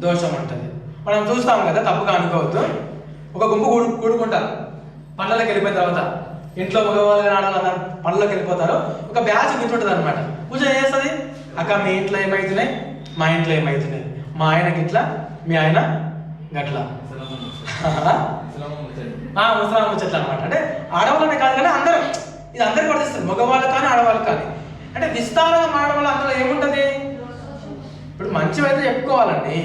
దోషం ఉంటుంది. మనం చూస్తాం కదా, తప్పుగా అనుకోవద్దు. ఒక గుంపు కూడుకుంటారు, పండ్లకి వెళ్ళిపోయిన తర్వాత ఇంట్లో మగవాళ్ళు ఆడాలి పండ్లకి వెళ్ళిపోతారు. ఒక బ్యాచ్ కూర్చుంటుంది అనమాట. పూజ చేస్తుంది. అక్క మీ ఇంట్లో ఏమవుతున్నాయి, మా ఇంట్లో ఏమవుతున్నాయి, మా ఆయనకి ఇట్లా, మీ ఆయన గట్లా, ముసలాం ముచ్చట్లు అనమాట. అంటే ఆడవాళ్ళనే కాదు కానీ అందరూ, ఇది అందరికి వర్తిస్తుంది, మగవాళ్ళు కానీ ఆడవాళ్ళు కానీ. అంటే విస్తారంగా మాడడం వల్ల అందులో ఏముంటుంది? ఇప్పుడు మంచివైతే చెప్పుకోవాలండి,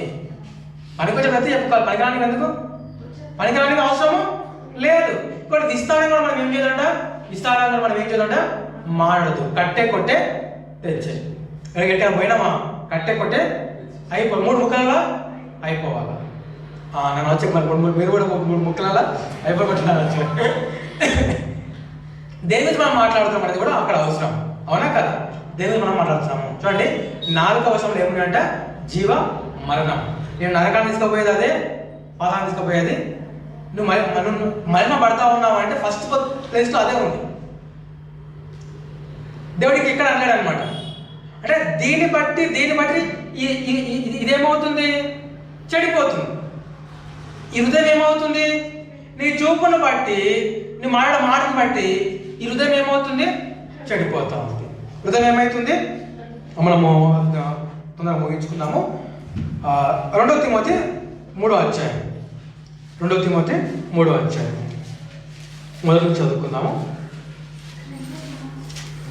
పనికొచ్చేటైతే చెప్పుకోవాలి. పనికిరానికి ఎందుకు? పనికిరానికి అవసరము లేదు. ఇప్పుడు విస్తారంగా మనం ఏం చేయాలంట? విస్తారంగా మనం ఏం చేయాలంట? మాడదు. కట్టే కొట్టే తెచ్చే. ఎక్కడికైనా పోయినామా? కట్టే కొట్టే అయిపో 3 ముక్కలలో అయిపోవాలా? నన్ను వచ్చి మీరు కూడా 3 ముక్కలలో అయిపోగొట్టినారు. దేని గురించి మనం మాట్లాడుతున్నాం అనేది కూడా అక్కడ అవసరం, అవునా కదా? దేని గురించి మనం మాట్లాడుతున్నాము. చూడండి, 4వ వశంలో ఏముందంటే జీవ మరణం. నేను నరకాన్ని తీసుకుపోయేది అదే, పాతాన్ని తీసుకుపోయేది. నువ్వు మరణ పడతా ఉన్నావు అంటే ఫస్ట్ ప్లేస్లో అదే ఉంది. దేవుడికి ఇక్కడ అన్నాడు అనమాట. అంటే దీన్ని బట్టి ఇదేమవుతుంది? చెడిపోతుంది. ఈ హృదయం ఏమవుతుంది? నీ చూపును బట్టి, నీ మాటను బట్టి ఈ హృదయం ఏమవుతుంది? చెడిపోతా ఉంది. హృదయం ఏమవుతుంది? మనము తొందరగా ముగించుకున్నాము. 2 తిమోతి 3వ అధ్యాయం. 2 తిమోతి 3వ అధ్యాయం మొదటి నుంచి చదువుకుందాము.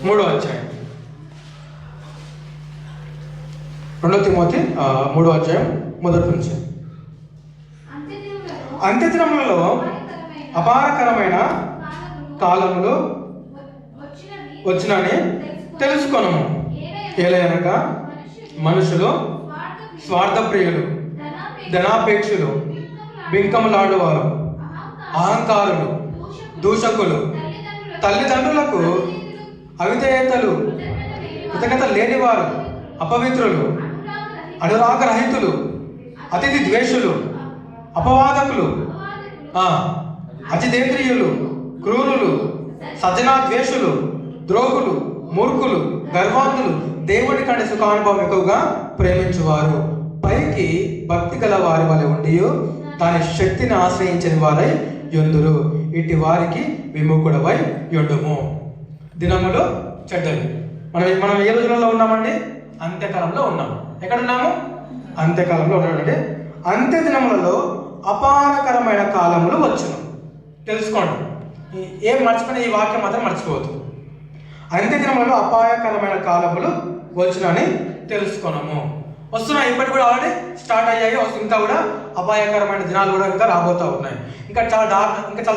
3వ అధ్యాయం 2 తిమోతి 3వ అధ్యాయం మొదటి నుంచి. అంత్యదినములలో అపారకరమైన కాలములు వచ్చినని తెలుసుకొనము. ఏలయనగా మనుషులు స్వార్థప్రియులు, ధనాపేక్షులు, బింకములాడువారు, అహంకారులు, దూషకులు, తల్లిదండ్రులకు అవిధేయతలు, కృతజ్ఞత లేనివారు, అపవిత్రులు, అనురాగరహితులు, అతిథి ద్వేషులు, అపవాదకులు, అతిదేంద్రియులు, క్రూరులు, సజ్జనాద్వేషులు, ద్రోహులు, మూర్ఖులు, గర్వాంధులు, దేవుడి కంటే సుఖానుభవం ఎక్కువగా ప్రేమించువారు, పైకి భక్తి గల వారి వలె ఉండి దాని శక్తిని ఆశ్రయించని వారై యొందురు. ఇటు వారికి విముఖుడవై యొండుము. దినములు చెడ్డలు. మనం ఏ రోజులలో ఉన్నామండి? అంత్యకాలంలో ఉన్నాము. ఎక్కడున్నాము? అంత్యకాలంలో ఉన్నామండి. అంత్య దినములలో అపారకరమైన కాలములు వచ్చును. తెలుసుకోండి, ఏం మర్చిపోయిన ఈ వాక్యం మాత్రం మర్చిపోవద్దు. అంత్య దినములలో అపాయకరమైన కాలములు వచ్చునని తెలుసుకున్నాము. వస్తున్నాయి, ఇప్పటికి కూడా ఆల్రెడీ స్టార్ట్ అయ్యాయి. ఇంకా కూడా అపాయకరమైన దినాలు కూడా ఇంకా రాబోతూ ఉన్నాయి. ఇంకా చాలా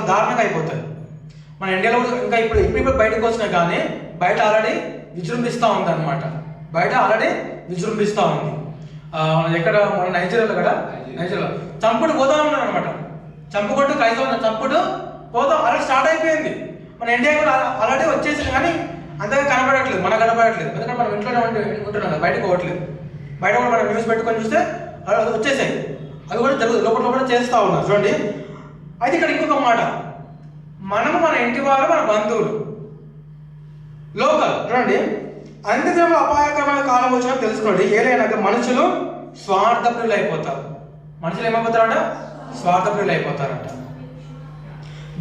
దారుణంగా అయిపోతాయి. మన ఇండియాలో కూడా ఇంకా ఇప్పుడు బయటకు వచ్చినాయి, కానీ బయట ఆల్రెడీ విజృంభిస్తూ ఉంది అనమాట. బయట ఆల్రెడీ విజృంభిస్తూ ఉంది. ఎక్కడ మన నైజీరియాలో కదా, నైజీరియాలో చంపుడు పోతా ఉన్నారు అనమాట. చంపుకుంటూ క్రైస్తవ చంపుడు పోతాం ఆల్రెడీ స్టార్ట్ అయిపోయింది. మన ఇండియా కూడా ఆల్రెడీ వచ్చేసింది, కానీ అంతగా కనపడట్లేదు, మనకు కనపడట్లేదు. ఎందుకంటే మనం ఇంట్లోనే ఉంటున్నాం, బయటకు పోవట్లేదు. బయట కూడా మనం న్యూస్ పెట్టుకొని చూస్తే అది వచ్చేసాయి. అది కూడా జరుగుతుంది, లోపల చేస్తూ ఉన్నారు. చూడండి, అయితే ఇక్కడ ఇంకొక మాట, మనము మన ఇంటి వారు, మన బంధువులు, లోకల్. చూడండి, అంత్యదినంలో అపాయకరమైన కాలం వచ్చినా తెలుసుకోండి. ఏలైనా మనుషులు స్వార్థప్రియులు అయిపోతారు. మనుషులు ఏమైపోతారంట? స్వార్థప్రియులు అయిపోతారంట.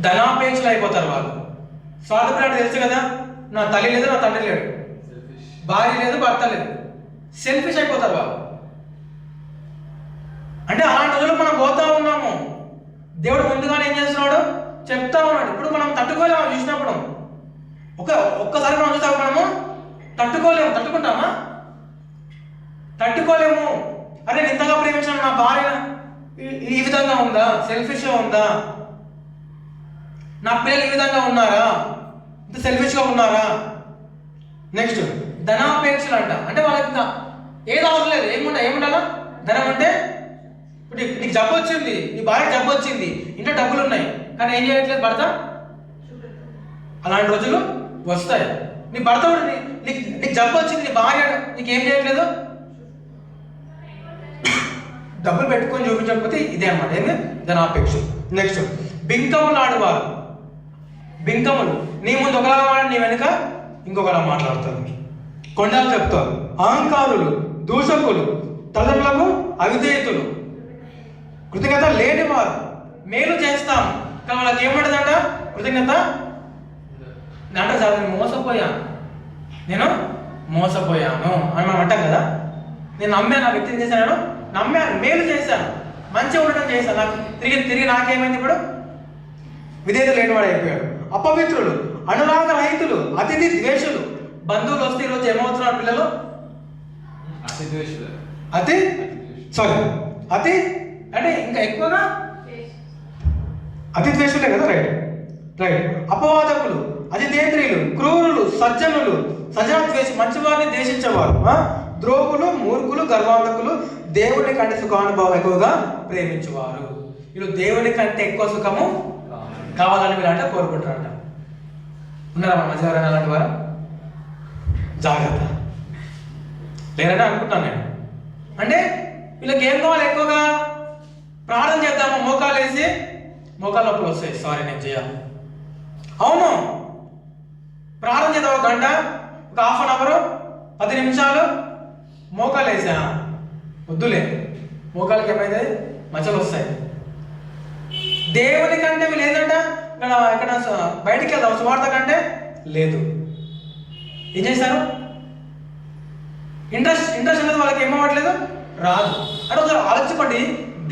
ధనాపేక్షలు అయిపోతారు వాళ్ళు. స్వార్థప్రియులు అంటే తెలుసు కదా, నా తల్లి లేదు, నా తండ్రి లేడు, భార్య లేదు, భర్త లేదు, సెల్ఫిష్ అయిపోతారు వాళ్ళు. అంటే అలాంటి రోజులు మనం పోతా ఉన్నాము. దేవుడు ముందుగానే ఏం చేస్తున్నాడు చెప్తా ఉన్నాడు. ఇప్పుడు మనం తట్టుకోలేము చూసినప్పుడు. ఒక్కసారి మనం చూస్తాము, మనము తట్టుకోలేము. తట్టుకుంటామా? తట్టుకోలేము. అరే, నేను ఇంతగా ప్రేమించిన నా భార్య ఈ విధంగా ఉందా, సెల్ఫిష్గా ఉందా, నా పిల్లలు ఈ విధంగా ఉన్నారా, ఇంత సెల్ఫిష్గా ఉన్నారా. నెక్స్ట్ ధనాపేక్షలు అంట. అంటే వాళ్ళకి ఏది అవసరం లేదు, ఏముండాలా? ధనం అంటే ఇప్పుడు నీకు జబ్బు వచ్చింది, నీ భార్యకి జబ్బు వచ్చింది, ఇంట్లో డబ్బులు ఉన్నాయి, కానీ ఏం చేయట్లేదు భర్త. అలాంటి రోజులు వస్తాయి. నీ భర్త నీకు జబ్బు వచ్చింది, నీ భార్య నీకేం చేయట్లేదు, డబ్బులు పెట్టుకొని చూపించకపోతే ఇదే అన్నమాట. ఏమి? ధనాపేక్ష. నెక్స్ట్ బింకములు ఆడువారు. బింకములు, నీ ముందు ఒకలా మాట్లాడి నీ వెనుక ఇంకొకలా మాట్లాడతారు. కొండలు చెప్తారు. అహంకారులు, దూషకులు, తల్లిదండ్రులకు అవిధేయతులు, కృతజ్ఞత లేనివారు. మేలు చేస్తాం కానీ వాళ్ళకి ఏమంటుందంట? కృతజ్ఞత అంటే సార్ నేను మోసపోయాను అని మనం అంటాం కదా. నేను నమ్మాను, ఆ వ్యక్తిని చేశాను, నమ్మాను, మేలు చేశాను, మంచిగా ఉండటం చేశాను, నాకు తిరిగి నాకేమైంది? ఇప్పుడు విధేయత లేనివాడు అయిపోయాడు. అపవిత్రులు, అనురాగ రహితులు, అతిథి ద్వేషులు. బంధువులు వస్తే ఈరోజు ఏమవుతున్నారు పిల్లలు? అతి అంటే ఇంకా ఎక్కువగా అతి ద్వేషులే కదా. రైట్. అపవాదకులు, అతిదేంద్రియులు, క్రూరులు, సజ్జనాద్వేషి, మంచివారిని ద్వేషించేవారు, ద్రోహులు, మూర్ఖులు, గర్వాంధకులు, దేవుని కంటే సుఖానుభవం ఎక్కువగా ప్రేమించేవారు. వీళ్ళు దేవుని కంటే ఎక్కువ సుఖము కావాలని వీళ్ళంట కోరుకుంటారంట. ఉన్నారా మన మధ్య ఎవరైనా అలాంటి వారు? జాగ్రత్త, లేరని అనుకుంటాను నేను. అంటే వీళ్ళకి ఏం కావాలి? ఎక్కువగా ప్రార్థన చేద్దాము, మోకాలు వేసి, మోకాలు నొప్పులు వస్తాయి, సారీ నేను చేయాలి. అవును, ప్రార్థన చేద్దాం, 1 గంట, ఒక హాఫ్ అన్ అవర్, 10 నిమిషాలు మోకాలు వేసా, వద్దులే, మోకాలకి ఏమైంది? మచ్చలు వస్తాయి. దేవుని కంటే వీళ్ళు ఏంటంట, ఇక్కడ బయటికి వెళ్దాం సువార్త కంటే లేదు. ఏం చేశారు? ఇంట్రెస్ట్ అనేది వాళ్ళకి ఏమవ్వట్లేదు, రాదు. అంటే ఒకసారి ఆలోచించుకోండి,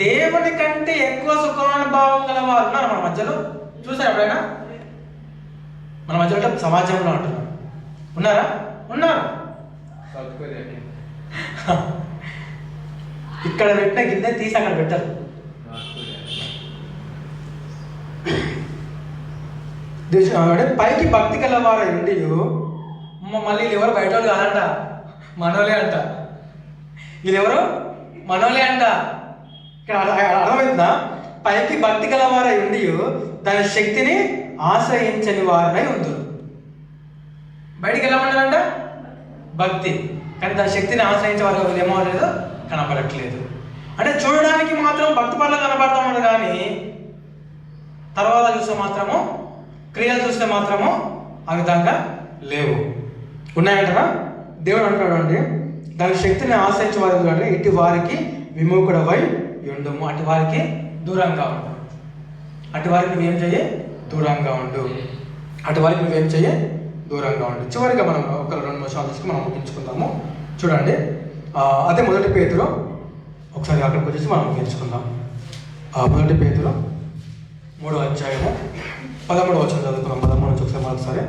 దేవుని కంటే ఎక్కువ సుఖానుభావం గల వారు ఉన్నారు మన మధ్యలో. చూసారు ఎప్పుడైనా? మన మధ్యలో అంటే సమాజంలో అంటున్నారు. ఉన్నారా? ఉన్నారు. ఇక్కడ పెట్టిన గిన్నె తీసి అక్కడ పెట్టరు. అంటే పైకి భక్తి గలవారు ఉండి మళ్ళీ వీళ్ళు ఎవరు బయట వాళ్ళు కాదంట, మనోలే అంట. వీళ్ళెవరు? మనోలే అంట. ఇక్కడ అర్థమవుతుందా? పైకి భక్తి గలవారై ఉండి దాని శక్తిని ఆశ్రయించని వారై ఉందరు. బయటికి వెళ్ళమన్నారంట భక్తి, కానీ దాని శక్తిని ఆశ్రయించే వారు వీళ్ళు ఏమవలేదు, కనపడట్లేదు. అంటే చూడడానికి మాత్రం భక్తి పనులు కనపడతా ఉన్నారు, కానీ తర్వాత చూస్తే మాత్రము, క్రియలు చూస్తే మాత్రము ఆ విధంగా లేవు. ఉన్నాయంటారా? దేవుడు అంటాడు అండి, దాని శక్తిని ఆశ్రయించే వారు అంటే ఇటు వారికి విముఖుడవై ఉండుము. అటు వారికి దూరంగా ఉండు. అటు వారికి నువ్వేం చెయ్యి? దూరంగా ఉండు. అటు వారికి నువ్వేం చెయ్యి? దూరంగా ఉండు. చివరిగా మనం ఒక 2 నిమిషాలు తీసుకుని మనం ముగించుకుందాము. చూడండి, అదే 1 పేతురు, ఒకసారి అక్కడికి వచ్చేసి మనం ముగించుకుందాం. 1 పేతురు 3వ అధ్యాయము 13వ వచనం చదువుకుందాం. 13 నుంచి ఒకసారి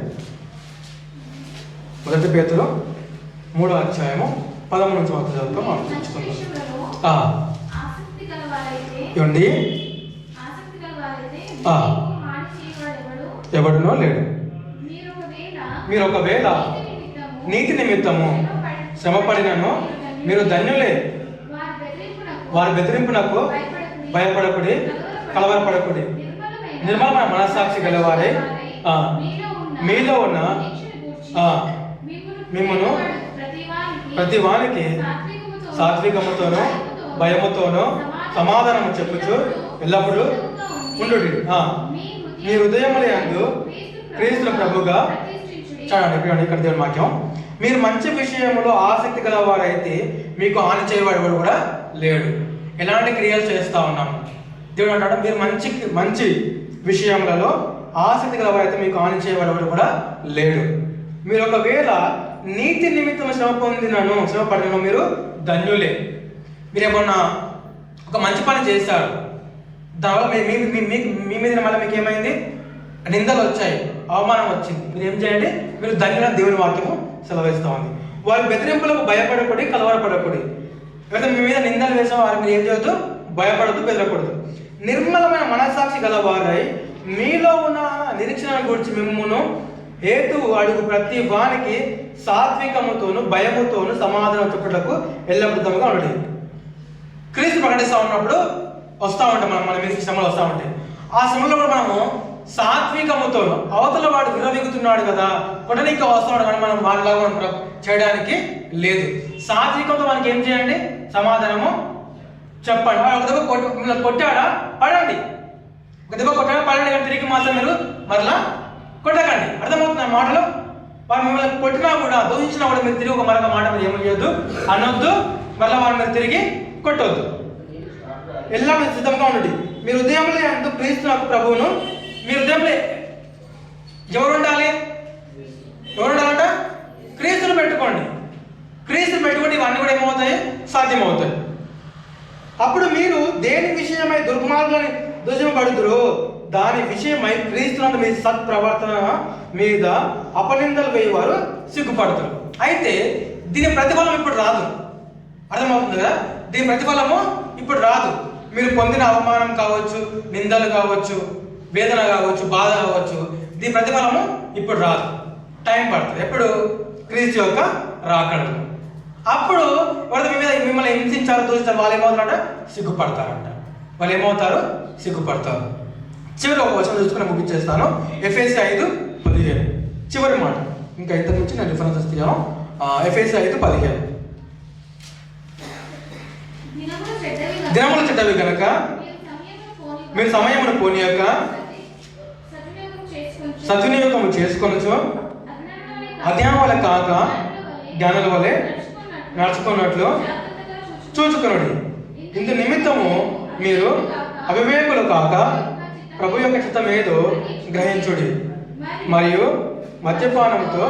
1 పేతురు 3వ అధ్యాయము 13 నుంచి మాత్రం చదువుతాం, మనం ముగించుకుందాం. ఏమండి? ఎవడునో లేడు. మీరు ఒకవేళ నీతి నిమిత్తము శ్రమపడినను మీరు ధన్యులే. వారి బెదిరింపునకు భయపడకుడి, కలవరపడకుడి. నిర్మలమైన మనస్సాక్షి గలవారే మీలో ఉన్న మిమ్మను ప్రతి వానికి సాత్వికముతోనూ భయముతోనూ సమాధానము చెప్పుచు ఎల్లప్పుడూ ఉండు. మీ హృదయముల యందు క్రీస్తు ప్రభుగా చూడండి. ఇక్కడ దేవుని వాక్యం, మీరు మంచి విషయంలో ఆసక్తి గలవారైతే మీకు హాని చేయబడేవాడు కూడా లేడు. ఎలాంటి క్రియలు చేస్తూ ఉన్నాము? దేవుడు అంటాడు, మీరు మంచి విషయములలో ఆసక్తి గలవారైతే మీకు హాని చేయబడేవాడు కూడా లేడు. మీరు ఒకవేళ నీతి నిమిత్తం శ్రమపడినను మీరు ధన్యులే. మీరు ఏమన్నా ఒక మంచి పని చేస్తారు, దానివల్ల మీ మీద మళ్ళీ మీకు ఏమైంది? నిందలు వచ్చాయి, అవమానం వచ్చింది. మీరు ఏం చేయండి? మీరు ధన్యులని దేవుని వాక్యము సెలవిస్తూ ఉంది. వారి బెదిరింపులకు భయపడకూడదు, కలవరపడకూడదు. ఎవరైతే మీ మీద నిందలు వేసిన వారు మీరు ఏం చేయొద్దు? భయపడద్దు, బెదరకూడదు. నిర్మలమైన మనస్సాక్షి గలవారై మీలో ఉన్న నిరీక్షణ గురించి మిమ్మును హేతువు అడుగు ప్రతి వానికి సాత్వికముతోను భయముతోను సమాధానం చెప్పుటకు ఎల్లబద్ధముగా ఉండండి. క్రీస్తు ప్రకటిస్తూ ఉన్నప్పుడు వస్తూ ఉంటాం మన మీద శ్రమలు వస్తూ ఉంటాయి. ఆ శ్రమలో కూడా మనము సాత్వికముతో, అవతల వాడు విరవిగుతున్నాడు కదా, కొట్టడానికి వస్తున్నాడు కానీ మనం వాళ్ళలాగా మనం చేయడానికి లేదు. సాత్వికంతో మనకి ఏం చేయండి? సమాధానము చెప్పండి. ఒక దెబ్బ మిమ్మల్ని కొట్టాడా? పడండి. ఒక దెబ్బ కొట్టాడా? పడండి. కానీ తిరిగి మాత్రం మీరు మరలా కొట్టకండి. అర్థమవుతుంది ఆ మాటలు? వారు మిమ్మల్ని కొట్టినా కూడా, దూషించినా కూడా మీరు తిరిగి ఒక మరొక మాట మీరు ఏమీ చేయొద్దు, అనొద్దు. మళ్ళీ వారు మీరు తిరిగి కొట్టవద్దు. ఎలా మీరు సిద్ధంగా ఉండండి. మీరు ఉదయంలో ఎంతో క్రీస్తు ప్రభువును మీ హృదయంలో ఎవరు ఉండాలి? ఎవరు ఉండాలంట? క్రీస్తును పెట్టుకోండి. క్రీస్తును పెట్టుకుంటే ఇవన్నీ కూడా ఏమవుతాయి? సాధ్యమవుతాయి. అప్పుడు మీరు దేని విషయమై దుర్మార్గాన్ని దూషింపబడుదురో దాని విషయమై క్రీస్తునందు మీ సత్ప్రవర్తన మీద అపనిందలు వేయవారు సిగ్గుపడతారు. అయితే దీని ప్రతిఫలం ఇప్పుడు రాదు. అర్థమవుతుంది కదా? దీని ప్రతిఫలము ఇప్పుడు రాదు. మీరు పొందిన అవమానం కావచ్చు, నిందలు కావచ్చు, వేదన కావచ్చు, బాధ కావచ్చు, దీని ప్రతిఫలము ఇప్పుడు రాదు. టైం పడుతుంది. ఎప్పుడు? క్రీస్తు యొక్క రాకడలు. అప్పుడు ఎవరైతే మిమ్మల్ని హింసించారో, దూషించారు, వాళ్ళు ఏమవుతారంట? సిగ్గుపడతారంట. వాళ్ళు ఏమవుతారు? సిగ్గుపడతారు. చివరి ఒక వచనం చూసుకుని ముగించేస్తాను. ఎఫెసీ 5:15 చివరి మాట. ఇంకా ఇంతకు మించి నేను రిఫరెన్స్ ఇస్తాను. ఎఫెసీ 5:15 దినములు చెడ్డవి కనుక మీరు సమయమును పోనీయక సద్వినియోగము చేసుకొనొచ్చు, అజ్ఞానం వల్ల కాక జ్ఞానుల వలె నడుచుకున్నట్లు చూచుకొనుడి. ఇందు నిమిత్తము మీరు అవివేకులు కాక ప్రభు యొక్క చిత్తం ఏదో గ్రహించుడి, మరియు మద్యపానంతో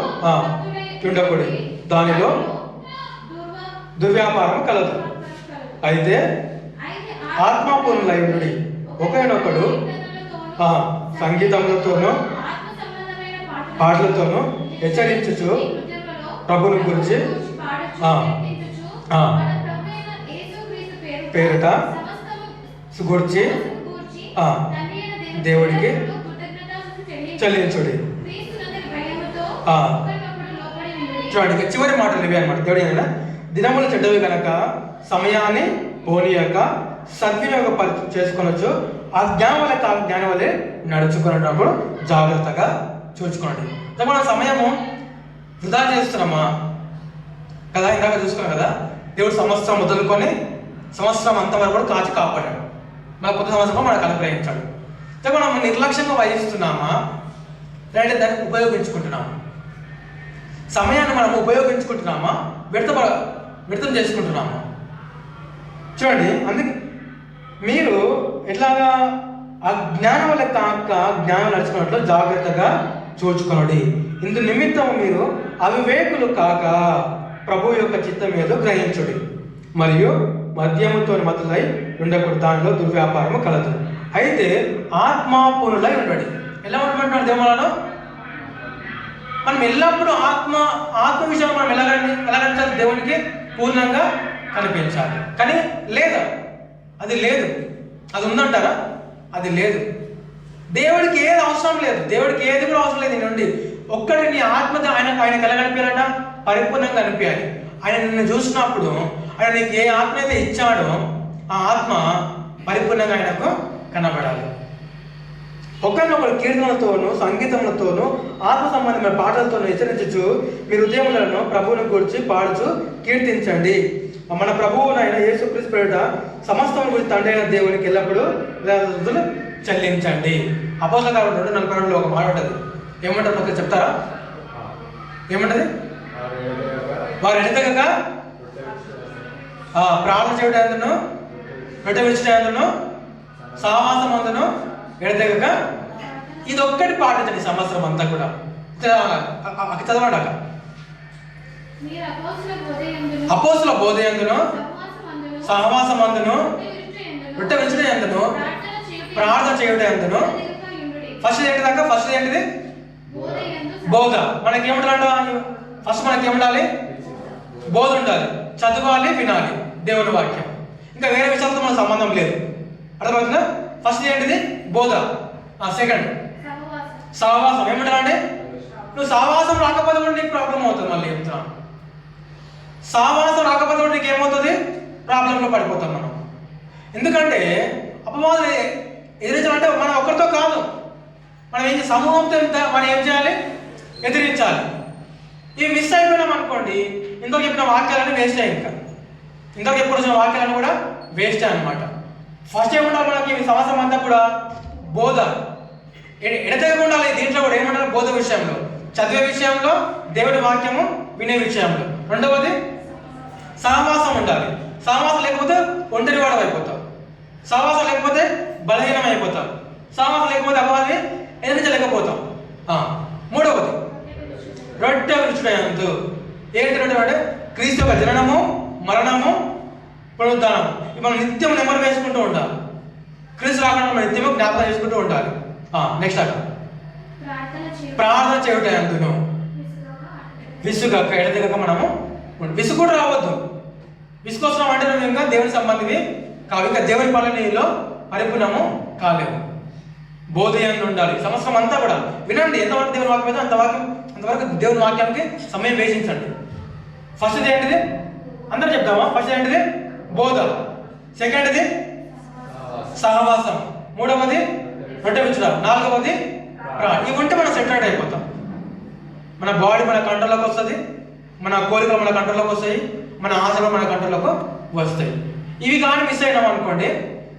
ఉండకూడి, దానిలో దుర్వ్యాపారం కలదు. అయితే ఆత్మపూర్ణులై ఉండుడి, ఒకరినొకడు సంగీతములతోనూ పాటలతోనూ హెచ్చరించుచు ప్రభుని గురించి పేరిట గురించి దేవుడికి చెల్లించుడి. చూడండి, చివరి మాటలు ఇవి అనమాట. దేవుడు ఏమైనా దినములు చెడ్డవి కనుక సమయాన్ని పోనీయక సద్వినియోగ చేసుకొనొచ్చు, ఆ జ్ఞానం వల్లే నడుచుకునేటప్పుడు జాగ్రత్తగా చూసుకోండి. మనం సమయము వృధా చేస్తున్నామా కదా, ఇందాక చూసుకున్నాం కదా, దేవుడు సంవత్సరం మొదలుకొని సంవత్సరం అంతవరకు కూడా కాచి కాపాడాడు, మన కొత్త సంవత్సరం మనకు అనుగ్రహించాడు. మనం నిర్లక్ష్యంగా వహిస్తున్నామా లేదంటే దాన్ని ఉపయోగించుకుంటున్నామా? సమయాన్ని మనం ఉపయోగించుకుంటున్నామా వ్యర్థం చేసుకుంటున్నామా? చూడండి, అందుకే మీరు ఎట్లాగా ఆ జ్ఞానం వల్ల కాక జ్ఞానం నడుచుకున్నట్లు జాగ్రత్తగా చూచుకొనుడి. ఇందు నిమిత్తం మీరు అవివేకులు కాక ప్రభు యొక్క చిత్తం ఏదో గ్రహించుడి, మరియు మద్యముతో మత్తులై ఉండకూడదు, దానిలో దుర్వ్యాపారము కలదు. అయితే ఆత్మపూర్ణులై ఉండడి. ఎలా ఉంటున్నాడు దేవుళ్ళలో? మనం ఎల్లప్పుడూ ఆత్మ విషయాలు మనం ఎలాగంటారు? దేవునికి పూర్ణంగా కనిపించాలి. కానీ లేదా అది లేదు, అది ఉందంటారా? అది లేదు. దేవుడికి ఏది అవసరం లేదు, దేవుడికి ఏది కూడా అవసరం లేదు. నుండి ఒక్కడి నీ ఆత్మ ఆయనకు ఎలా కనిపించాలట? పరిపూర్ణంగా కనిపించాలి. ఆయన నిన్ను చూసినప్పుడు ఆయన నీకు ఏ ఆత్మ అయితే ఇచ్చాడో ఆ ఆత్మ పరిపూర్ణంగా ఆయనకు కనబడాలి. ఒకరినొకరు కీర్తనలతోనూ సంగీతములతోనూ ఆత్మ సంబంధమైన పాటలతోనూ హెచ్చరించు మీ హృదయములను ప్రభువుని గురించి పాడుచు కీర్తించండి. మన ప్రభువునైన యేసుక్రీస్తు పేరిట సమస్తం గురించి తండ్రి అయిన దేవునికి ఎల్లప్పుడూ స్తుతులు చెల్లించండి. అపోస్తలుల కార్యములు 2:42 ఒక మాట ఉంటుంది. ఏమంటారు ఒకరు చెప్తారా? ఏమంటది? వారు ఎడతెగక ప్రార్థన చేయడాను, రొట్టె విరుచుటయందును, సహవాసం అందును ఎడతెగక. ఇది ఒక్కటి పాటించండి సంవత్సరం అంతా కూడా. చదవండి. అపోస్తలుల బోధయందును, సహవాసం అందును, రొట్టె విరుచుటయందును, ప్రార్థన చేయుటయందును. ఫస్ట్ ఏంటిది? బోధ. మనకేముండాలంట? ఫస్ట్ మనకేముండాలి? బోధ ఉండాలి, చదవాలి, వినాలి దేవుని వాక్యం. ఇంకా వేరే విషయాలతో మన సంబంధం లేదు. అర్థమవుతుందా? ఫస్ట్ ఏంటిది? బోధ. సెకండ్ సహవాసం. ఏమంటారంటే నువ్వు సహవాసం రాకపోతే కూడా నీకు ప్రాబ్లం అవుతుంది. మళ్ళీ చెప్తున్నాను, సహవాసం రాకపోతే కూడా నీకు ఏమవుతుంది? ప్రాబ్లంలో పడిపోతాం మనం. ఎందుకంటే అపవాదం ఎదిరించాలంటే మనం ఒకరితో కాదు, మనం సమూహంతో మనం ఏం చేయాలి? ఎదిరించాలి. ఇవి మిస్ అయిపోయినాం అనుకోండి, ఇంతకు చెప్పిన వాక్యాలన్నీ వేస్ట్ అయ్యి, ఇంతకు ఎప్పుడు వచ్చిన వాక్యాలను కూడా వేస్ట్ అనమాట. ఫస్ట్ ఏమంటారు మనకి ఈ సంవత్సరం అంతా కూడా? బోధ. ఎడతెగకుండా ఉండాలి. దీంట్లో కూడా ఏమంటారు? బోధ విషయంలో, చదివే విషయంలో, దేవుని వాక్యము వినే విషయంలో. రెండవది సహవాసం ఉండాలి. సహవాసం లేకపోతే ఒంటరివాడు అయిపోతావు, సహవాసం లేకపోతే బలహీనం అయిపోతాం, సహవాసం లేకపోతే అపవాదిని ఎదిరించలేకపోతాం. మూడవది రొట్టె విరుచుటయందు. ఏంటి రొట్టె అంటే? క్రీస్తు యొక్క జననము, మరణము, పునరుద్ధానం. మనం నిత్యం నెమరు వేసుకుంటూ ఉండాలి. క్రీస్తు రాకుండా మనం నిత్యము జ్ఞాపకం చేసుకుంటూ ఉండాలి. నెక్స్ట్ ప్రార్థన చేయుటయందును విసుగక ఎడతెగక. మనము విసుగు కూడా రావద్దు. విసుకొస్తున్నాం అంటే నువ్వు ఇంకా దేవుని సంబంధివి కావు, ఇంకా దేవుని పనులలో పరిపూర్ణము కాలేవు. బోధయందు ఉండాలి. సంవత్సరం అంతా కూడా వినండి. ఎంతవరకు దేవుని వాక్యం అయితే అంతవరకు దేవుని వాక్యానికి సమయం వేసించండి. ఫస్ట్ ఏంటిది? అందరూ చెప్తామా? ఫస్ట్ ఏంటిది? బోధ. సెకండ్ది సహవాసం. మూడవది రొట్టె విరుచుట. నాలుగవది ఇవి ఉంటే మనం సెటిల్డ్ అయిపోతాం. మన బాడీ మన కంట్రోల్లోకి వస్తుంది, మన కోరికలు మన కంట్రోల్లోకి వస్తాయి, మన ఆశలు మన కంట్రోల్లోకి వస్తాయి. ఇవి కానీ మిస్ అయినాం అనుకోండి,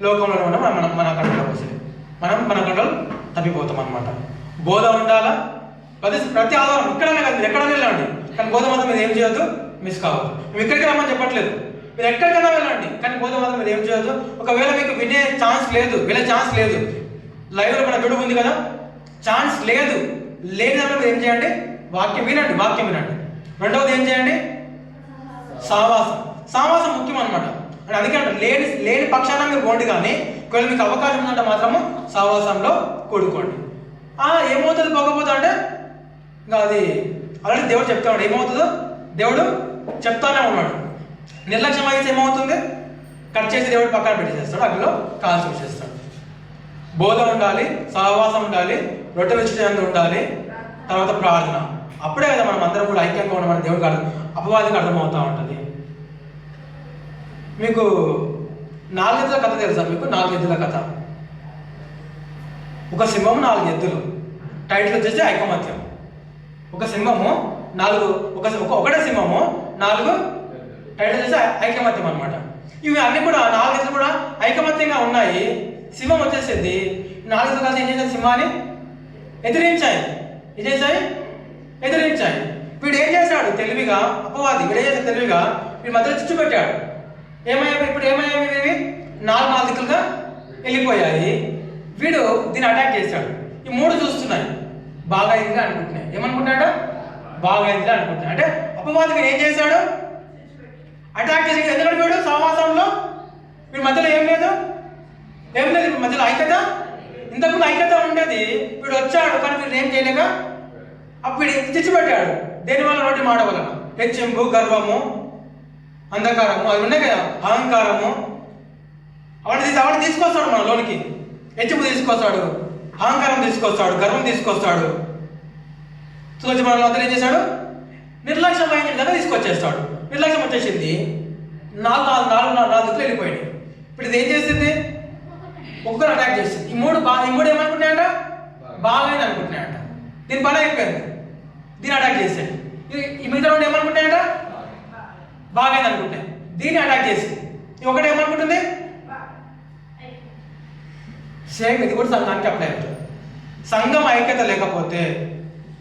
లోకంలో ఉన్న మన కంట్రోల్లోకి వస్తాయి, మనం మన కంట్రోల్ తప్పిపోతాం అనమాట. బోధ ఉండాలా ప్రతి ఆధారం. ఇక్కడనే కాదు, ఎక్కడైనా వెళ్ళండి, కానీ బోధ మాత్రం మీరు ఏం చేయొద్దు, మిస్ కావద్దు. మేము ఇక్కడికి రమ్మని చెప్పట్లేదు, మీరు ఎక్కడికైనా వెళ్ళండి, కానీ బోధ మాత్రం మీరు ఏం చేయొద్దు. ఒకవేళ మీకు వినే ఛాన్స్ లేదు, వెళ్ళే ఛాన్స్ లేదు, లైవ్లో మన విడుగు ఉంది కదా, ఛాన్స్ లేదు, లేని దాంట్లో మీరు ఏం చేయండి? వాక్యం వినండి. రెండవది ఏం చేయండి? సహవాసం. సహవాసం ముఖ్యం అనమాట. అని అందుకే అంటారు, లేని పక్షాన మీరు పోండి, కానీ ఒకవేళ మీకు అవకాశం ఉందంటే మాత్రము సహవాసంలో కూడుకోండి. ఏమవుతుంది పోకపోతే అంటే ఇంకా అది అలాంటి దేవుడు చెప్తా ఉన్నాడు. ఏమవుతుందో దేవుడు చెప్తానే ఉన్నాడు. నిర్లక్ష్యం అయితే ఏమవుతుంది, కట్ చేసి దేవుడు పక్కన పెట్టేసేస్తాడు, అగ్గిలో కాల్చి వచ్చేస్తాడు. బోధ ఉండాలి, సహవాసం ఉండాలి, రొట్టె విచ్చేందు ఉండాలి, తర్వాత ప్రార్థన. అప్పుడే కదా మనం అందరం కూడా ఐక్యంగా ఉండమని దేవుడికి అపవాదికి అర్థమవుతూ ఉంటుంది. మీకు 4 ఎద్దుల కథ తెలుసా? మీకు 4 ఎద్దుల కథ. ఒక సింహము 4 ఎద్దులు. టైటిల్ వచ్చేసి ఐకమత్యం. ఒక సింహము 4, ఒకటే సింహము 4 టైటిల్ వచ్చేసి ఐకమత్యం అనమాట. ఇవి అన్ని కూడా 4 ఎద్దులు కూడా ఐకమత్యంగా ఉన్నాయి. సింహం వచ్చేసింది, 4 ఎద్దులు కలిసి ఏం చేశారు, సింహాన్ని ఎదిరించాయి. వీడు ఏం చేశాడు తెలివిగా, అపవాది వీడు ఏం చేశాడు తెలివిగా, వీడి మధ్యలో చిచ్చు పెట్టాడు. ఇప్పుడు ఏమయ్యాయి ఇవి 4 దిక్కులుగా వెళ్ళిపోయాయి. వీడు దీన్ని అటాక్ చేశాడు. ఈ 3 చూస్తున్నాయి, బాగా అయిందిగా అనుకుంటున్నాయి. ఏమనుకుంటాడు, బాగా అయిందిగా అనుకుంటున్నాయి. అంటే అపవాది వీడు ఏం చేశాడు, అటాక్ చేసి. ఎందుకంటే వీడు సహవాసంలో వీడి మధ్యలో ఏం లేదు, వీడి మధ్యలో ఐక్యత, ఇంతకుముందు ఐక్యత ఉండేది. వీడు వచ్చాడు కానీ వీడు ఏం చేయలేక అప్పుడు వీడు తెచ్చిపెట్టాడు. దేనివల్ల, నోటి మాట వలన. హెచ్చింపు, గర్వము, అంధకారము అవి ఉన్నాయి కదా, అహంకారము, అవన్నీ తీసుకొస్తాడు మన లోనికి. హెచ్చింపు తీసుకొస్తాడు, అహంకారం తీసుకొస్తాడు, గర్వం తీసుకొస్తాడు. తులసి మన అంతా ఏం చేశాడు, నిర్లక్ష్యం అయిన విధంగా తీసుకొచ్చేస్తాడు. నిర్లక్ష్యం వచ్చేసింది, 4 దిక్కులు వెళ్ళిపోయింది. ఇప్పుడు ఇది ఏం చేసింది, ఒక్కరు అటాక్ చేసింది. ఈ మూడు ఏమనుకుంటున్నాయంట, బాగా అయింది అనుకుంటున్నాయంట. దీని పని అయిపోయింది, దీన్ని అటాక్ చేసాడు. ఈ మిగతా 2 ఏమనుకుంటాయంట, బాగా అయింది అనుకుంటాయి, దీన్ని అటాక్ చేసింది. ఈ ఒకటి ఏమనుకుంటుంది, సేమ్ ఇది కూడా సంఘానికి అప్లై అవుతుంది. సంఘం ఐక్యత లేకపోతే,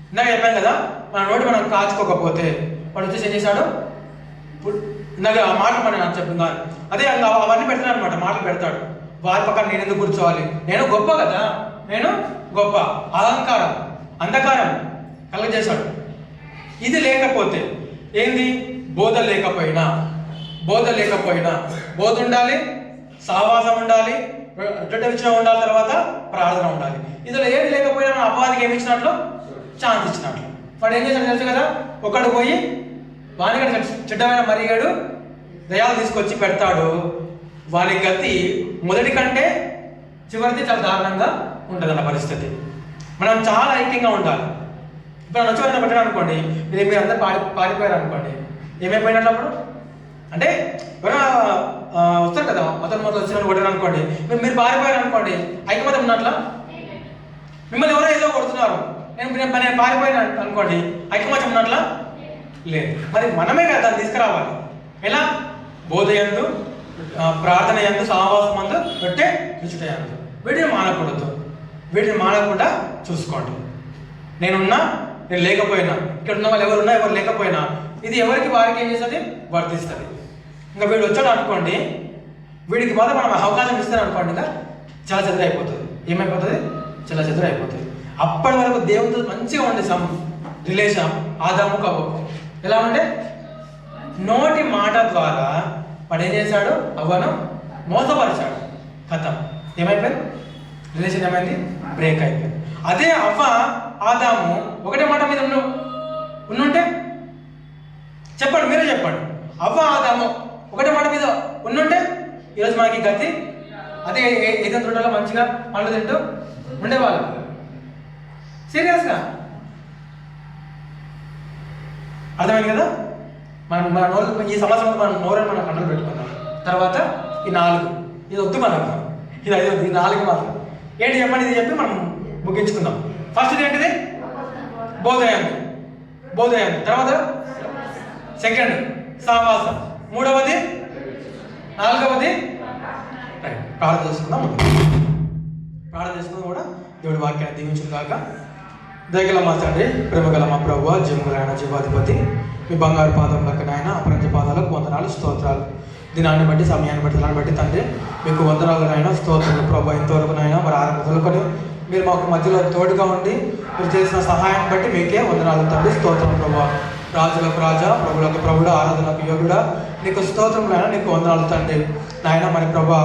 ఇందాక చెప్పాను కదా, మన నోటి మనం కాచుకోకపోతే వాడు వచ్చేసి ఏం చేశాడు, ఇందాక ఆ మాటలు మనం చెప్పింది అదే అవన్నీ పెడతాడు అనమాట. మాటలు పెడతాడు, వారి పక్కన నేను ఎందుకు కూర్చోవాలి, నేను గొప్ప కదా, నేను గొప్ప, అహంకారం, అంధకారం కలగజేశాడు. ఇది లేకపోతే ఏంది, బోధ లేకపోయినా బోధ ఉండాలి, సహవాసం ఉండాలి, రొట్టె విచ్చడం ఉండాలి, తర్వాత ప్రార్థన ఉండాలి. ఇందులో ఏది లేకపోయినా మన అపవాదికి ఏమి ఇచ్చినట్లు, ఛాన్స్ ఇచ్చినట్లు. వాడు ఏం చేశాడు తెలుసు కదా, ఒకడు పోయి వానికడ చెడ్డమైన మరిగాడు దయాలు తీసుకొచ్చి పెడతాడు. వాని గతి మొదటి కంటే చివరిది చాలా దారుణంగా ఉంటుంది అన్న పరిస్థితి. మనం చాలా ఐక్యంగా ఉండాలి. ఇప్పుడు నన్ను వచ్చి పెట్టాడు అనుకోండి, మీరు అందరూ పారిపోయారు అనుకోండి, ఏమైపోయినట్లు అప్పుడు అంటే ఎవరైనా వస్తారు కదా, మొదటి వచ్చిన కొట్టారు అనుకోండి, మీరు పారిపోయారు అనుకోండి, ఐక్యమత్యం ఉన్నట్లా? మిమ్మల్ని ఎవరో ఏదో కొడుతున్నారు, నేను పారిపోయినా అనుకోండి, ఐక్యమత్యం ఉన్నట్లా? లేదు. మరి మనమే కదా దాన్ని తీసుకురావాలి. ఎలా, బోధ యందు, ప్రార్థన యందు, సహవాసం యందు, రొట్టె విచ్చుట యందు. వీటిని మానకుండా చూసుకోండి. నేను లేకపోయినా, ఇక్కడ ఉన్న వాళ్ళు ఎవరున్నా ఎవరు లేకపోయినా, ఇది ఎవరికి వారికి ఏం చేస్తుంది, వర్తిస్తుంది. ఇంకా వీడు వచ్చాడు అనుకోండి, వీడికి మాత్రం మనం అవకాశం ఇస్తాను అనుకోండి, ఇంకా చాలా చెదరైపోతుంది. ఏమైపోతుంది, చాలా చెదరైపోతుంది. అప్పటి వరకు దేవునితో మంచిగా ఉండే రిలేషన్ ఆదాము కవ్వకు ఎలా ఉంటే, నోటి మాట ద్వారా వాడు ఏం చేశాడు, అవ్వను మోసపరిచాడు. కథం ఏమైపోయింది, రిలేషన్ ఏమైంది, బ్రేక్ అయిపోయింది. అదే అవ్వ ఆదాము ఒకటే మాట మీద ఉండుంటే, చెప్పండి, మీరే చెప్పండి, అవ్వ ఆదాము ఒకటే మాట మీద ఉండుంటే ఈరోజు మనకి గతి అదే ఏదైనా తోటలో మంచిగా పండ్లు తింటూ ఉండేవాళ్ళు. సీరియస్గా అర్థమైంది కదా. మన నోరు ఈ సంవత్సరం మన నోరని మనం కంట్రోల్ పెట్టుకుందాం. తర్వాత ఈ 4 ఇది వద్దు మనకు, ఇది 5 ఈ 4 మాత్రం ఏంటి చెప్పండి, ఇది చెప్పి మనం ముగించుకుందాం. ఫస్ట్ ఏంటిది, బోధయందు, తర్వాత సెకండ్ సహవాసం, 3వది, 4వది ప్రార్థన చేసుకుందాం. కూడా దేవుడి వాక్యాన్ని దీవించును గాక. దయగల మా తండ్రి, ప్రేమగల మా ప్రభువా, జీవములైన జీవాధిపతి, మీ బంగారు పాదములకు నాయన, అపరంజ పాదాలకు వందనాలు, స్తోత్రాలు. దినాన్ని బట్టి, సమయాన్ని బట్టి, దాన్ని బట్టి తండ్రి మీకు వందనాలు నాయన, స్తోత్రాలు ప్రభు. ఇంతవరకు నాయన మరి 6 మొదలుకొని మీరు మాకు మధ్యలో తోడుగా ఉండి మీరు చేసిన సహాయాన్ని బట్టి మీకే వందనాలు తండ్రి, స్తోత్రం ప్రభు. రాజులకు రాజా, ప్రభులకు ప్రభుడా, ఆరాధనకు యోగుడా, నీకు స్తోత్రం నాయన, నీకు వందనాలు తండ్రి. నాయన మరి ప్రభా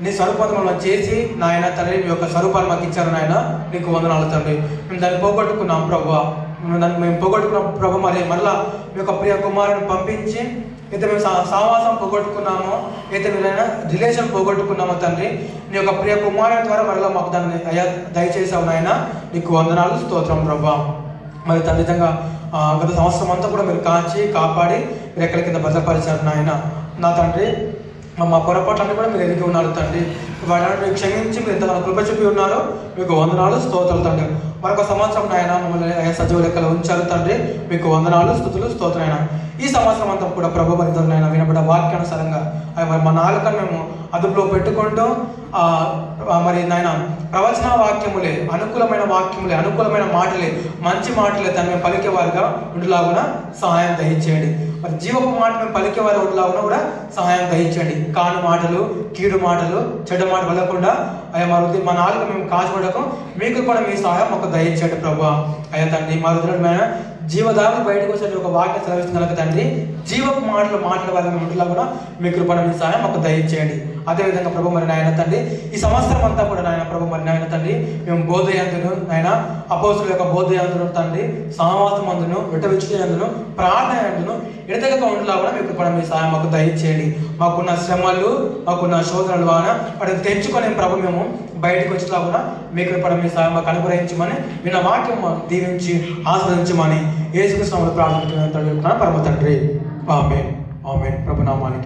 నీ స్వరూపాన్ని మనం చేసి నాయన తండ్రి మీ యొక్క స్వరూపాన్ని మాకు ఇచ్చారు నాయన, నీకు వందనాలు తండ్రి. మేము దాన్ని పోగొట్టుకున్నాం ప్రభా, మేము పోగొట్టుకున్నాం ప్రభా. మరి మరలా మీ యొక్క ప్రియ కుమారుని పంపించి అయితే మేము సావాసం పోగొట్టుకున్నామో, అయితే మీరైనా రిలేషన్ పోగొట్టుకున్నామో తండ్రి, నీ యొక్క ప్రియ కుమారుని ద్వారా మరలా మాకు దాన్ని అయ్యా దయచేసావు నాయన, నీకు వందనాలు స్తోత్రం ప్రభా. మరి తండ్రితంగా గత సంవత్సరం అంతా కూడా మీరు కాపాడి మీరు ఎక్కడి కింద భద్రపరిచారు నాయన. నా తండ్రి మా పొరపాట్లన్నీ కూడా మీరు ఎదిగి ఉన్నారు తండ్రి. వాటిని మీరు క్షమించి మీరు ఎంత కృప చూపి ఉన్నారో మీకు వందనాలు స్తోత్రాలు తండ్రి. మరొక సంవత్సరం నాయన మమ్మల్ని సజీవ లెక్కలు ఉంచారు తండ్రి, మీకు వందనాలు స్తుతులు స్తోత్రాయన. ఈ సంవత్సరం అంతా కూడా ప్రభు మరితోనైనా వినబడ్డ వాక్యానుసారంగా మరి మా నాలుకను మేము అదుపులో పెట్టుకుంటూ మరి నాయన ప్రవచన వాక్యములే, అనుకూలమైన వాక్యములే, అనుకూలమైన మాటలే, మంచి మాటలే తను మేము పలికేవారుగా ఉండేలాగున సహాయం దయచేయండి. మరి జీవపు మాట మేము పలికేవారు ఉండేలాగున కూడా సహాయం దయచేయండి. కాను మాటలు, కీడు మాటలు, చెడ్డ మాట వెళ్ళకుండా అయ్యా మా నాలుగు మేము కాచుకోవడం మీకు కూడా మీ సహాయం మాకు దయచేయండి ప్రభు. అయ్యా తండ్రి మా రుద్రమైన జీవదారులు బయటకు వచ్చే ఒక వాక్య సెలవిస్తుంది కనుక తండ్రి, జీవపు మాటల వల్ల మేము ఉండేలా కూడా మీ కృపణ మీ సహాయం మాకు దయచేయండి. అదేవిధంగా ప్రభు మరి నాయన తండ్రి ఈ సంవత్సరం అంతా కూడా నాయన ప్రభు మరి నాయన తండ్రి మేము బోధయందును నాయన అపోస్తుల యొక్క బోధయందును తండ్రి, సహవాసమందును, విటవిచ్చుయందును, ప్రార్థన యందును ఎడతెగక ఉండేలా కూడా మీ కృపణ మీ సహాయం మాకు దయచేయండి. మాకున్న శ్రమలు, మాకున్న శోధనలు వాటిని తెచ్చుకొని ప్రభు మేము బయటకు వచ్చేలా కూడా మీ కృపణ మీ సహాయం మాకు అనుగ్రహించమని విన్న వాక్యం దీవించి ఆస్వాదించమని యేసుకృష్ణ ప్రార్థన పరమ తండ్రి. ఆమేన్ ఆమేన్. ప్రభునామానికి